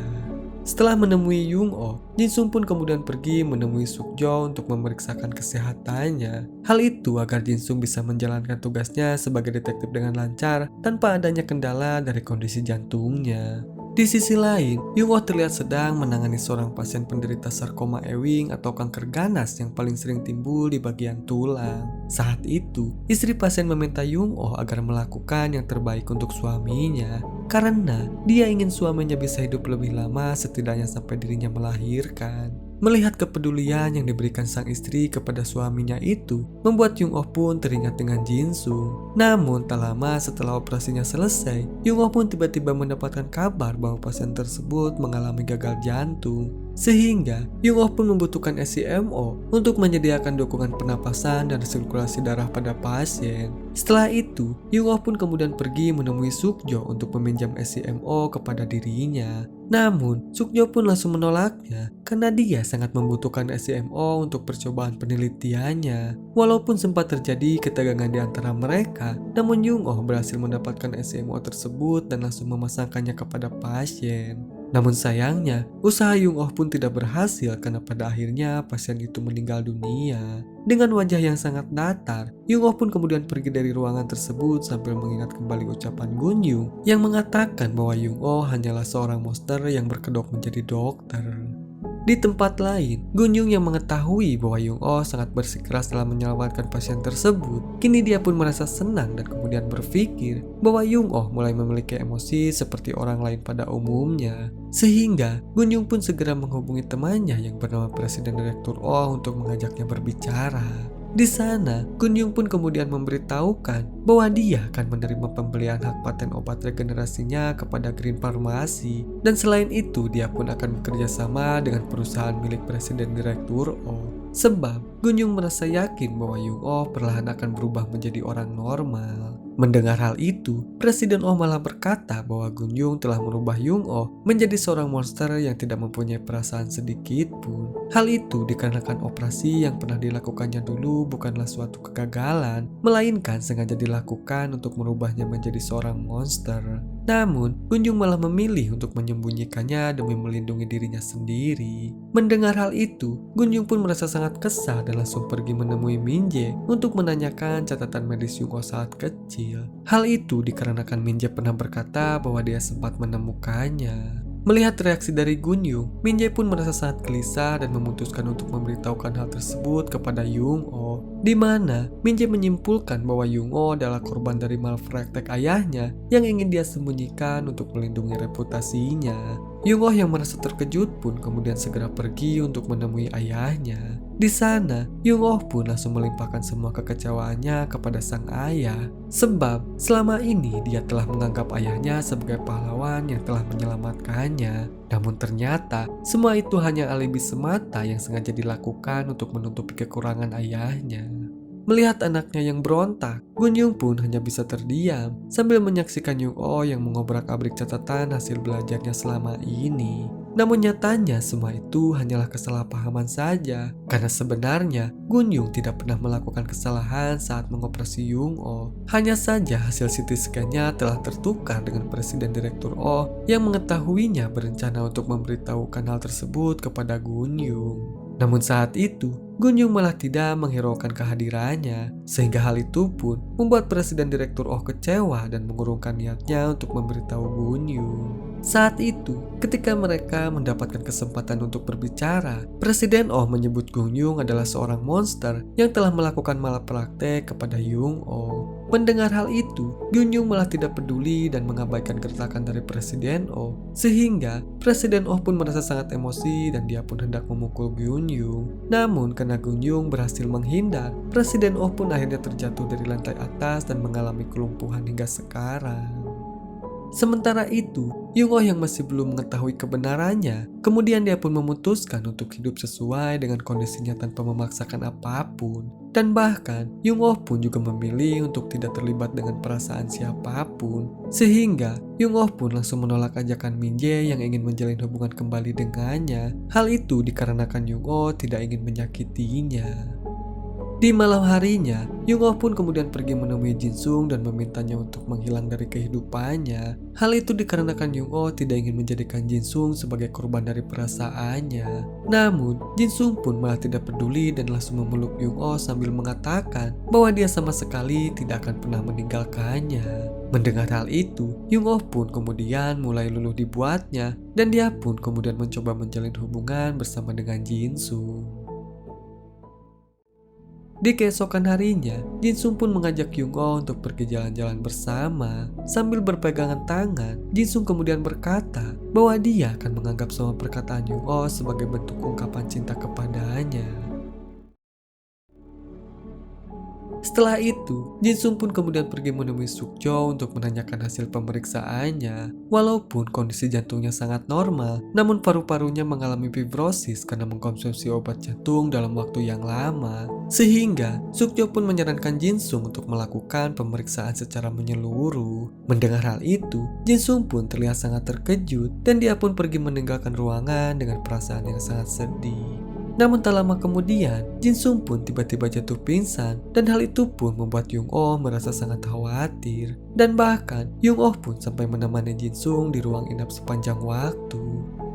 Setelah menemui Yung-oh, Jin-sung pun kemudian pergi menemui Suk-jo untuk memeriksakan kesehatannya. Hal itu agar Jin-sung bisa menjalankan tugasnya sebagai detektif dengan lancar tanpa adanya kendala dari kondisi jantungnya. Di sisi lain, Yung-oh terlihat sedang menangani seorang pasien penderita sarkoma Ewing atau kanker ganas yang paling sering timbul di bagian tulang. Saat itu, istri pasien meminta Yung-oh agar melakukan yang terbaik untuk suaminya karena dia ingin suaminya bisa hidup lebih lama setidaknya sampai dirinya melahirkan. Melihat kepedulian yang diberikan sang istri kepada suaminya itu, membuat Yung-oh pun teringat dengan Jin-sung. Namun tak lama setelah operasinya selesai, Yung-oh pun tiba-tiba mendapatkan kabar bahwa pasien tersebut mengalami gagal jantung. Sehingga Yung-oh pun membutuhkan SCMO untuk menyediakan dukungan pernapasan dan sirkulasi darah pada pasien. Setelah itu, Yung-oh pun kemudian pergi menemui Suk-jo untuk meminjam SCMO kepada dirinya. Namun, Suk-jo pun langsung menolaknya karena dia sangat membutuhkan SCMO untuk percobaan penelitiannya. Walaupun sempat terjadi ketegangan di antara mereka, namun Yung-oh berhasil mendapatkan SCMO tersebut dan langsung memasangkannya kepada pasien. Namun sayangnya, usaha Yung-oh pun tidak berhasil karena pada akhirnya pasien itu meninggal dunia. Dengan wajah yang sangat datar, Yung-oh pun kemudian pergi dari ruangan tersebut sambil mengingat kembali ucapan Gun-yung yang mengatakan bahwa Yung-oh hanyalah seorang monster yang berkedok menjadi dokter. Di tempat lain, Gun-yung yang mengetahui bahwa Yung-oh sangat bersikeras dalam menyelamatkan pasien tersebut, kini dia pun merasa senang dan kemudian berpikir bahwa Yung-oh mulai memiliki emosi seperti orang lain pada umumnya. Sehingga Gun-yung pun segera menghubungi temannya yang bernama Presiden Direktur Oh untuk mengajaknya berbicara. Di sana, Gun-yung pun kemudian memberitahukan bahwa dia akan menerima pembelian hak paten obat regenerasinya kepada Green Pharmacy. Dan selain itu, dia pun akan bekerja sama dengan perusahaan milik Presiden Direktur Oh. Sebab Gun-yung merasa yakin bahwa Yung-oh perlahan akan berubah menjadi orang normal. Mendengar hal itu, Presiden Oh malah berkata bahwa Gun-yung telah merubah Yung-oh menjadi seorang monster yang tidak mempunyai perasaan sedikit pun. Hal itu dikarenakan operasi yang pernah dilakukannya dulu bukanlah suatu kegagalan, melainkan sengaja dilakukan untuk merubahnya menjadi seorang monster. Namun, Gun-yung malah memilih untuk menyembunyikannya demi melindungi dirinya sendiri. Mendengar hal itu, Gun-yung pun merasa sangat kesal dan langsung pergi menemui Min-jae untuk menanyakan catatan medis Yung-oh saat kecil. Hal itu dikarenakan Min-jae pernah berkata bahwa dia sempat menemukannya. Melihat reaksi dari Gun Yung, Min Jae pun merasa sangat gelisah dan memutuskan untuk memberitahukan hal tersebut kepada Yung Oh, di mana Min Jae menyimpulkan bahwa Yung Oh adalah korban dari malpraktek ayahnya yang ingin dia sembunyikan untuk melindungi reputasinya. Yung Oh yang merasa terkejut pun kemudian segera pergi untuk menemui ayahnya. Di sana, Yung Oh pun langsung melimpahkan semua kekecewaannya kepada sang ayah, sebab selama ini dia telah menganggap ayahnya sebagai pahlawan yang telah menyelamatkannya. Namun ternyata semua itu hanya alibi semata yang sengaja dilakukan untuk menutupi kekurangan ayahnya. Melihat anaknya yang berontak, Gun Yung pun hanya bisa terdiam sambil menyaksikan Yung Oh yang mengobrak-abrik catatan hasil belajarnya selama ini. Namun nyatanya semua itu hanyalah kesalahpahaman saja, karena sebenarnya Gun Yung tidak pernah melakukan kesalahan saat mengoperasi Yung Oh. Hanya saja hasil CT scan-nya telah tertukar dengan Presiden Direktur Oh yang mengetahuinya berencana untuk memberitahukan hal tersebut kepada Gun Yung. Namun saat itu, Gun Yung malah tidak menghiraukan kehadirannya, sehingga hal itu pun membuat Presiden Direktur Oh kecewa dan mengurungkan niatnya untuk memberitahu Gun Yung. Saat itu, ketika mereka mendapatkan kesempatan untuk berbicara, Presiden Oh menyebut Gun Yung adalah seorang monster yang telah melakukan malapraktek kepada Yung Oh. Mendengar hal itu, Gun Yung malah tidak peduli dan mengabaikan gertakan dari Presiden Oh, sehingga Presiden Oh pun merasa sangat emosi dan dia pun hendak memukul Gun Yung. Namun karena Gun Yung berhasil menghindar, Presiden Oh pun akhirnya terjatuh dari lantai atas dan mengalami kelumpuhan hingga sekarang. Sementara itu, Yung Oh yang masih belum mengetahui kebenarannya, kemudian dia pun memutuskan untuk hidup sesuai dengan kondisinya tanpa memaksakan apapun. Dan bahkan, Yung Oh pun juga memilih untuk tidak terlibat dengan perasaan siapapun. Sehingga, Yung Oh pun langsung menolak ajakan Min Jae yang ingin menjalin hubungan kembali dengannya. Hal itu dikarenakan Yung Oh tidak ingin menyakitinya. Di malam harinya, Yung Oh pun kemudian pergi menemui Jin Sung dan memintanya untuk menghilang dari kehidupannya. Hal itu dikarenakan Yung Oh tidak ingin menjadikan Jin Sung sebagai korban dari perasaannya. Namun, Jin Sung pun malah tidak peduli dan langsung memeluk Yung Oh sambil mengatakan bahwa dia sama sekali tidak akan pernah meninggalkannya. Mendengar hal itu, Yung Oh pun kemudian mulai luluh dibuatnya dan dia pun kemudian mencoba menjalin hubungan bersama dengan Jin Sung. Di keesokan harinya, Jin Sung pun mengajak Yung Oh untuk pergi jalan-jalan bersama. Sambil berpegangan tangan, Jin Sung kemudian berkata bahwa dia akan menganggap semua perkataan Yung Oh sebagai bentuk ungkapan cinta kepadanya. Setelah itu, Jin Sung pun kemudian pergi menemui Suk Jo untuk menanyakan hasil pemeriksaannya. Walaupun kondisi jantungnya sangat normal, namun paru-parunya mengalami fibrosis karena mengkonsumsi obat jantung dalam waktu yang lama. Sehingga, Suk Jo pun menyarankan Jin Sung untuk melakukan pemeriksaan secara menyeluruh. Mendengar hal itu, Jin Sung pun terlihat sangat terkejut dan dia pun pergi meninggalkan ruangan dengan perasaan yang sangat sedih. Namun tak lama kemudian, Jin Sung pun tiba-tiba jatuh pingsan dan hal itu pun membuat Yung Oh merasa sangat khawatir. Dan bahkan, Yung Oh pun sampai menemani Jin Sung di ruang inap sepanjang waktu.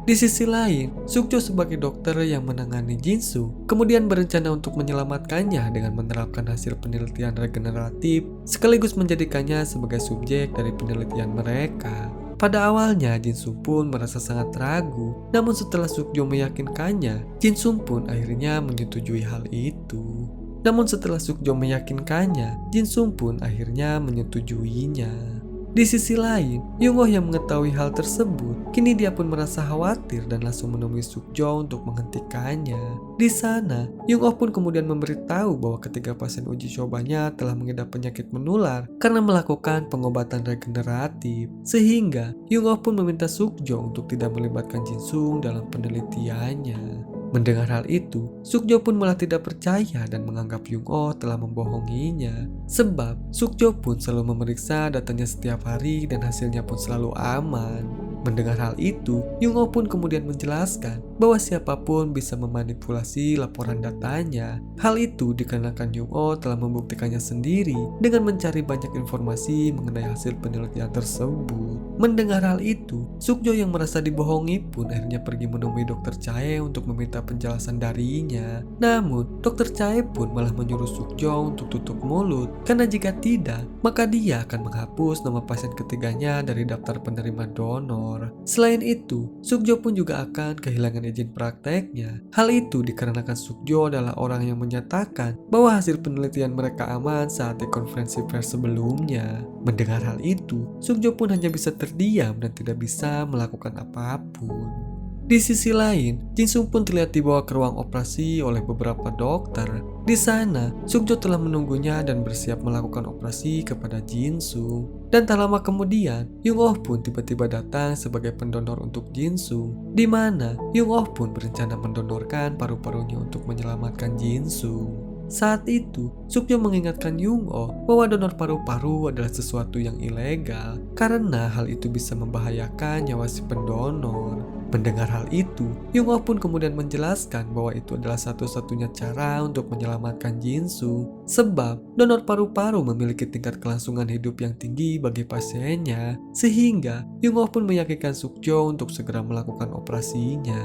Di sisi lain, Suk Jo sebagai dokter yang menangani Jin Sung kemudian berencana untuk menyelamatkannya dengan menerapkan hasil penelitian regeneratif sekaligus menjadikannya sebagai subjek dari penelitian mereka. Pada awalnya Jin Sung pun merasa sangat ragu, namun setelah Suk Jo meyakinkannya, Jin Sung pun akhirnya menyetujui hal itu. Namun setelah Suk Jo meyakinkannya, Jin Sung pun akhirnya menyetujuinya. Di sisi lain, Yung Oh yang mengetahui hal tersebut, kini dia pun merasa khawatir dan langsung menemui Suk Jo untuk menghentikannya. Di sana, Yung Oh pun kemudian memberitahu bahwa ketiga pasien uji cobanya telah mengidap penyakit menular karena melakukan pengobatan regeneratif. Sehingga, Yung Oh pun meminta Suk Jo untuk tidak melibatkan Jin Sung dalam penelitiannya. Mendengar hal itu, Suk Jo pun malah tidak percaya dan menganggap Yung Oh telah membohonginya. Sebab Suk Jo pun selalu memeriksa datanya setiap hari dan hasilnya pun selalu aman. Mendengar hal itu, Yung Oh pun kemudian menjelaskan bahwa siapapun bisa memanipulasi laporan datanya. Hal itu dikarenakan Yung-oh telah membuktikannya sendiri dengan mencari banyak informasi mengenai hasil penelitian tersebut. Mendengar hal itu, Sukjo yang merasa dibohongi pun akhirnya pergi menemui Dr. Chae untuk meminta penjelasan darinya. Namun, Dr. Chae pun malah menyuruh Sukjo untuk tutup mulut, karena jika tidak, maka dia akan menghapus nama pasien ketiganya dari daftar penerima donor. Selain itu, Sukjo pun juga akan kehilangan izin prakteknya. Hal itu dikarenakan Sukjo adalah orang yang menyatakan bahwa hasil penelitian mereka aman saat di konferensi pers sebelumnya. Mendengar hal itu, Sukjo pun hanya bisa terdiam dan tidak bisa melakukan apapun. Di sisi lain, Jin-sung pun terlihat dibawa ke ruang operasi oleh beberapa dokter. Di sana, Sukjo telah menunggunya dan bersiap melakukan operasi kepada Jin-sung. Dan tak lama kemudian, Yung-oh pun tiba-tiba datang sebagai pendonor untuk Jin-sung, di mana Yung-oh pun berencana mendonorkan paru-parunya untuk menyelamatkan Jin-sung. Saat itu, Sukjo mengingatkan Yung-oh bahwa donor paru-paru adalah sesuatu yang ilegal karena hal itu bisa membahayakan nyawa si pendonor. Mendengar hal itu, Yung-oh pun kemudian menjelaskan bahwa itu adalah satu-satunya cara untuk menyelamatkan Jin-sung, sebab donor paru-paru memiliki tingkat kelangsungan hidup yang tinggi bagi pasiennya, sehingga Yung-oh pun meyakinkan Sukjo untuk segera melakukan operasinya.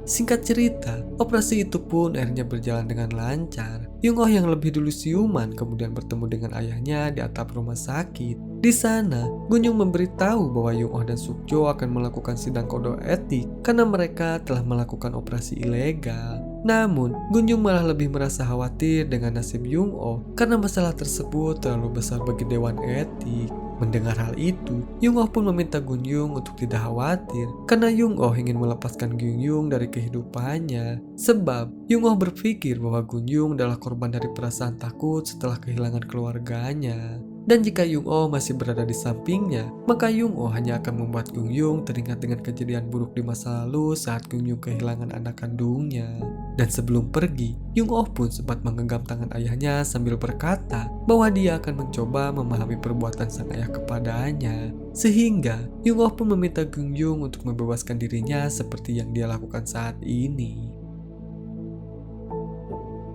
Singkat cerita, operasi itu pun akhirnya berjalan dengan lancar. Yung-oh yang lebih dulu siuman kemudian bertemu dengan ayahnya di atap rumah sakit. Di sana, Gun-yung memberitahu bahwa Yung-oh dan Sukjo akan melakukan sidang kode etik karena mereka telah melakukan operasi ilegal. Namun, Gun-yung malah lebih merasa khawatir dengan nasib Yung-oh karena masalah tersebut terlalu besar bagi dewan etik. Mendengar hal itu, Yung-oh pun meminta Gun-yung untuk tidak khawatir karena Yung-oh ingin melepaskan Gun-yung dari kehidupannya. Sebab Yung-oh berpikir bahwa Gun-yung adalah korban dari perasaan takut setelah kehilangan keluarganya. Dan jika Yung-oh masih berada di sampingnya, maka Yung-oh hanya akan membuat Gun-yung teringat dengan kejadian buruk di masa lalu saat Gun-yung kehilangan anak kandungnya. Dan sebelum pergi, Yung-oh pun sempat menggenggam tangan ayahnya sambil berkata bahwa dia akan mencoba memahami perbuatan sang ayah kepadanya. Sehingga Yung-oh pun meminta Gun-yung untuk membebaskan dirinya seperti yang dia lakukan saat ini.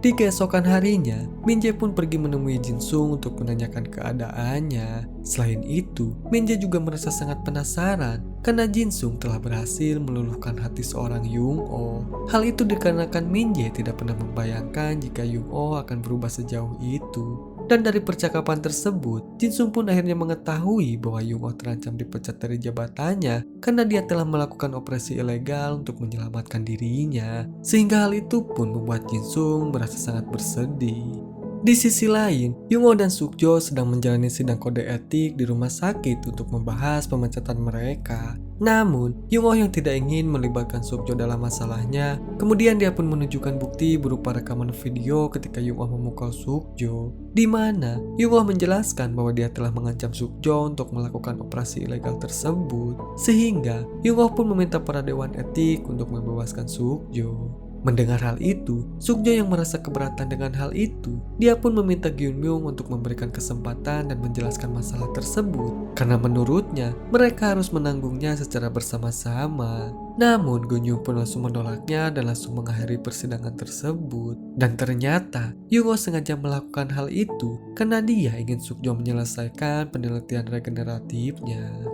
Di keesokan harinya, Min-jae pun pergi menemui Jin-sung untuk menanyakan keadaannya. Selain itu, Min-jae juga merasa sangat penasaran karena Jin-sung telah berhasil meluluhkan hati seorang Yung-oh. Hal itu dikarenakan Min-jae tidak pernah membayangkan jika Yung-oh akan berubah sejauh itu. Dan dari percakapan tersebut, Jin-sung pun akhirnya mengetahui bahwa Yung-oh terancam dipecat dari jabatannya karena dia telah melakukan operasi ilegal untuk menyelamatkan dirinya. Sehingga hal itu pun membuat Jin-sung merasa sangat bersedih. Di sisi lain, Yung-oh dan Sukjo sedang menjalani sidang kode etik di rumah sakit untuk membahas pemecatan mereka. Namun, Yung-oh yang tidak ingin melibatkan Sukjo dalam masalahnya, kemudian dia pun menunjukkan bukti berupa rekaman video ketika Yung-oh memukul Sukjo, di mana Yung-oh menjelaskan bahwa dia telah mengancam Sukjo untuk melakukan operasi ilegal tersebut, sehingga Yung-oh pun meminta para dewan etik untuk membebaskan Sukjo. Mendengar hal itu, Sukjo yang merasa keberatan dengan hal itu, dia pun meminta Gyun-myung untuk memberikan kesempatan dan menjelaskan masalah tersebut, karena menurutnya mereka harus menanggungnya secara bersama-sama. Namun Gyun-myung pun langsung menolaknya dan langsung mengakhiri persidangan tersebut. Dan ternyata Yung-oh sengaja melakukan hal itu karena dia ingin Sukjo menyelesaikan penelitian regeneratifnya.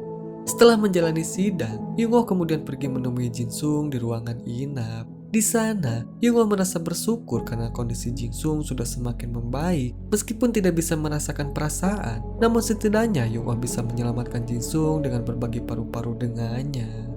Setelah menjalani sidang, Yung-oh kemudian pergi menemui Jin-sung di ruangan inap. Di sana, Yung-oh merasa bersyukur karena kondisi Jin-sung sudah semakin membaik. Meskipun tidak bisa merasakan perasaan, namun setidaknya Yung-oh bisa menyelamatkan Jin-sung dengan berbagi paru-paru dengannya.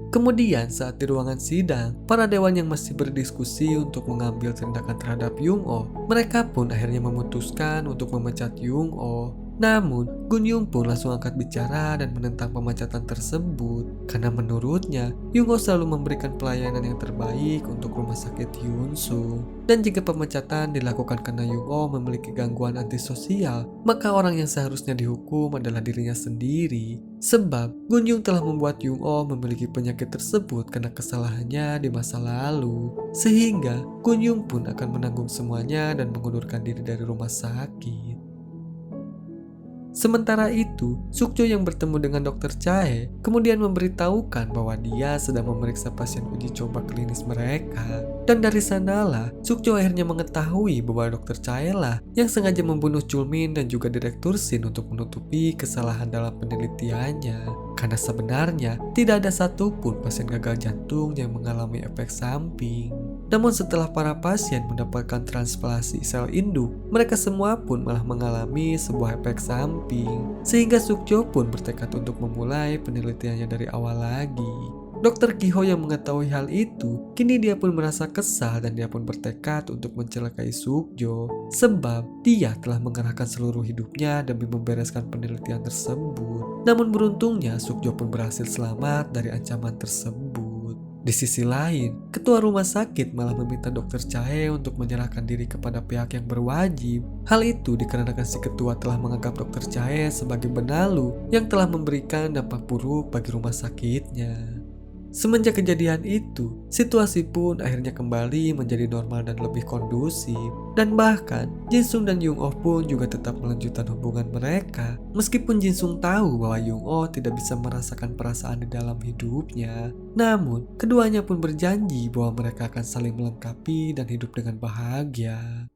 Kemudian saat di ruangan sidang, para dewan yang masih berdiskusi untuk mengambil tindakan terhadap Yung-oh, mereka pun akhirnya memutuskan untuk memecat Yung-oh. Namun, Gun Yung pun langsung angkat bicara dan menentang pemecatan tersebut karena menurutnya Yung Oh selalu memberikan pelayanan yang terbaik untuk rumah sakit Hyunsung. Dan jika pemecatan dilakukan karena Yung Oh memiliki gangguan antisosial, maka orang yang seharusnya dihukum adalah dirinya sendiri. Sebab Gun Yung telah membuat Yung Oh memiliki penyakit tersebut karena kesalahannya di masa lalu. Sehingga Gun Yung pun akan menanggung semuanya dan mengundurkan diri dari rumah sakit. Sementara itu, Sukjo yang bertemu dengan Dr. Chae kemudian memberitahukan bahwa dia sedang memeriksa pasien uji coba klinis mereka. Dan dari sanalah, Sukjo akhirnya mengetahui bahwa Dr. Chae lah yang sengaja membunuh Chulmin dan juga Direktur Shin untuk menutupi kesalahan dalam penelitiannya. Karena sebenarnya tidak ada satupun pasien gagal jantung yang mengalami efek samping. Namun setelah para pasien mendapatkan transplantasi sel induk, mereka semua pun malah mengalami sebuah efek samping. Sehingga Sukjo pun bertekad untuk memulai penelitiannya dari awal lagi. Dr. Kiho yang mengetahui hal itu, kini dia pun merasa kesal dan dia pun bertekad untuk mencelakai Sukjo. Sebab dia telah mengerahkan seluruh hidupnya demi membereskan penelitian tersebut. Namun beruntungnya Sukjo pun berhasil selamat dari ancaman tersebut. Di sisi lain, ketua rumah sakit malah meminta Dr. Chae untuk menyerahkan diri kepada pihak yang berwajib. Hal itu dikarenakan si ketua telah menganggap Dr. Chae sebagai benalu yang telah memberikan dampak buruk bagi rumah sakitnya. Semenjak kejadian itu, situasi pun akhirnya kembali menjadi normal dan lebih kondusif. Dan bahkan, Jinsung dan Yung Oh pun juga tetap melanjutkan hubungan mereka. Meskipun Jinsung tahu bahwa Yung Oh tidak bisa merasakan perasaan di dalam hidupnya. Namun, keduanya pun berjanji bahwa mereka akan saling melengkapi dan hidup dengan bahagia.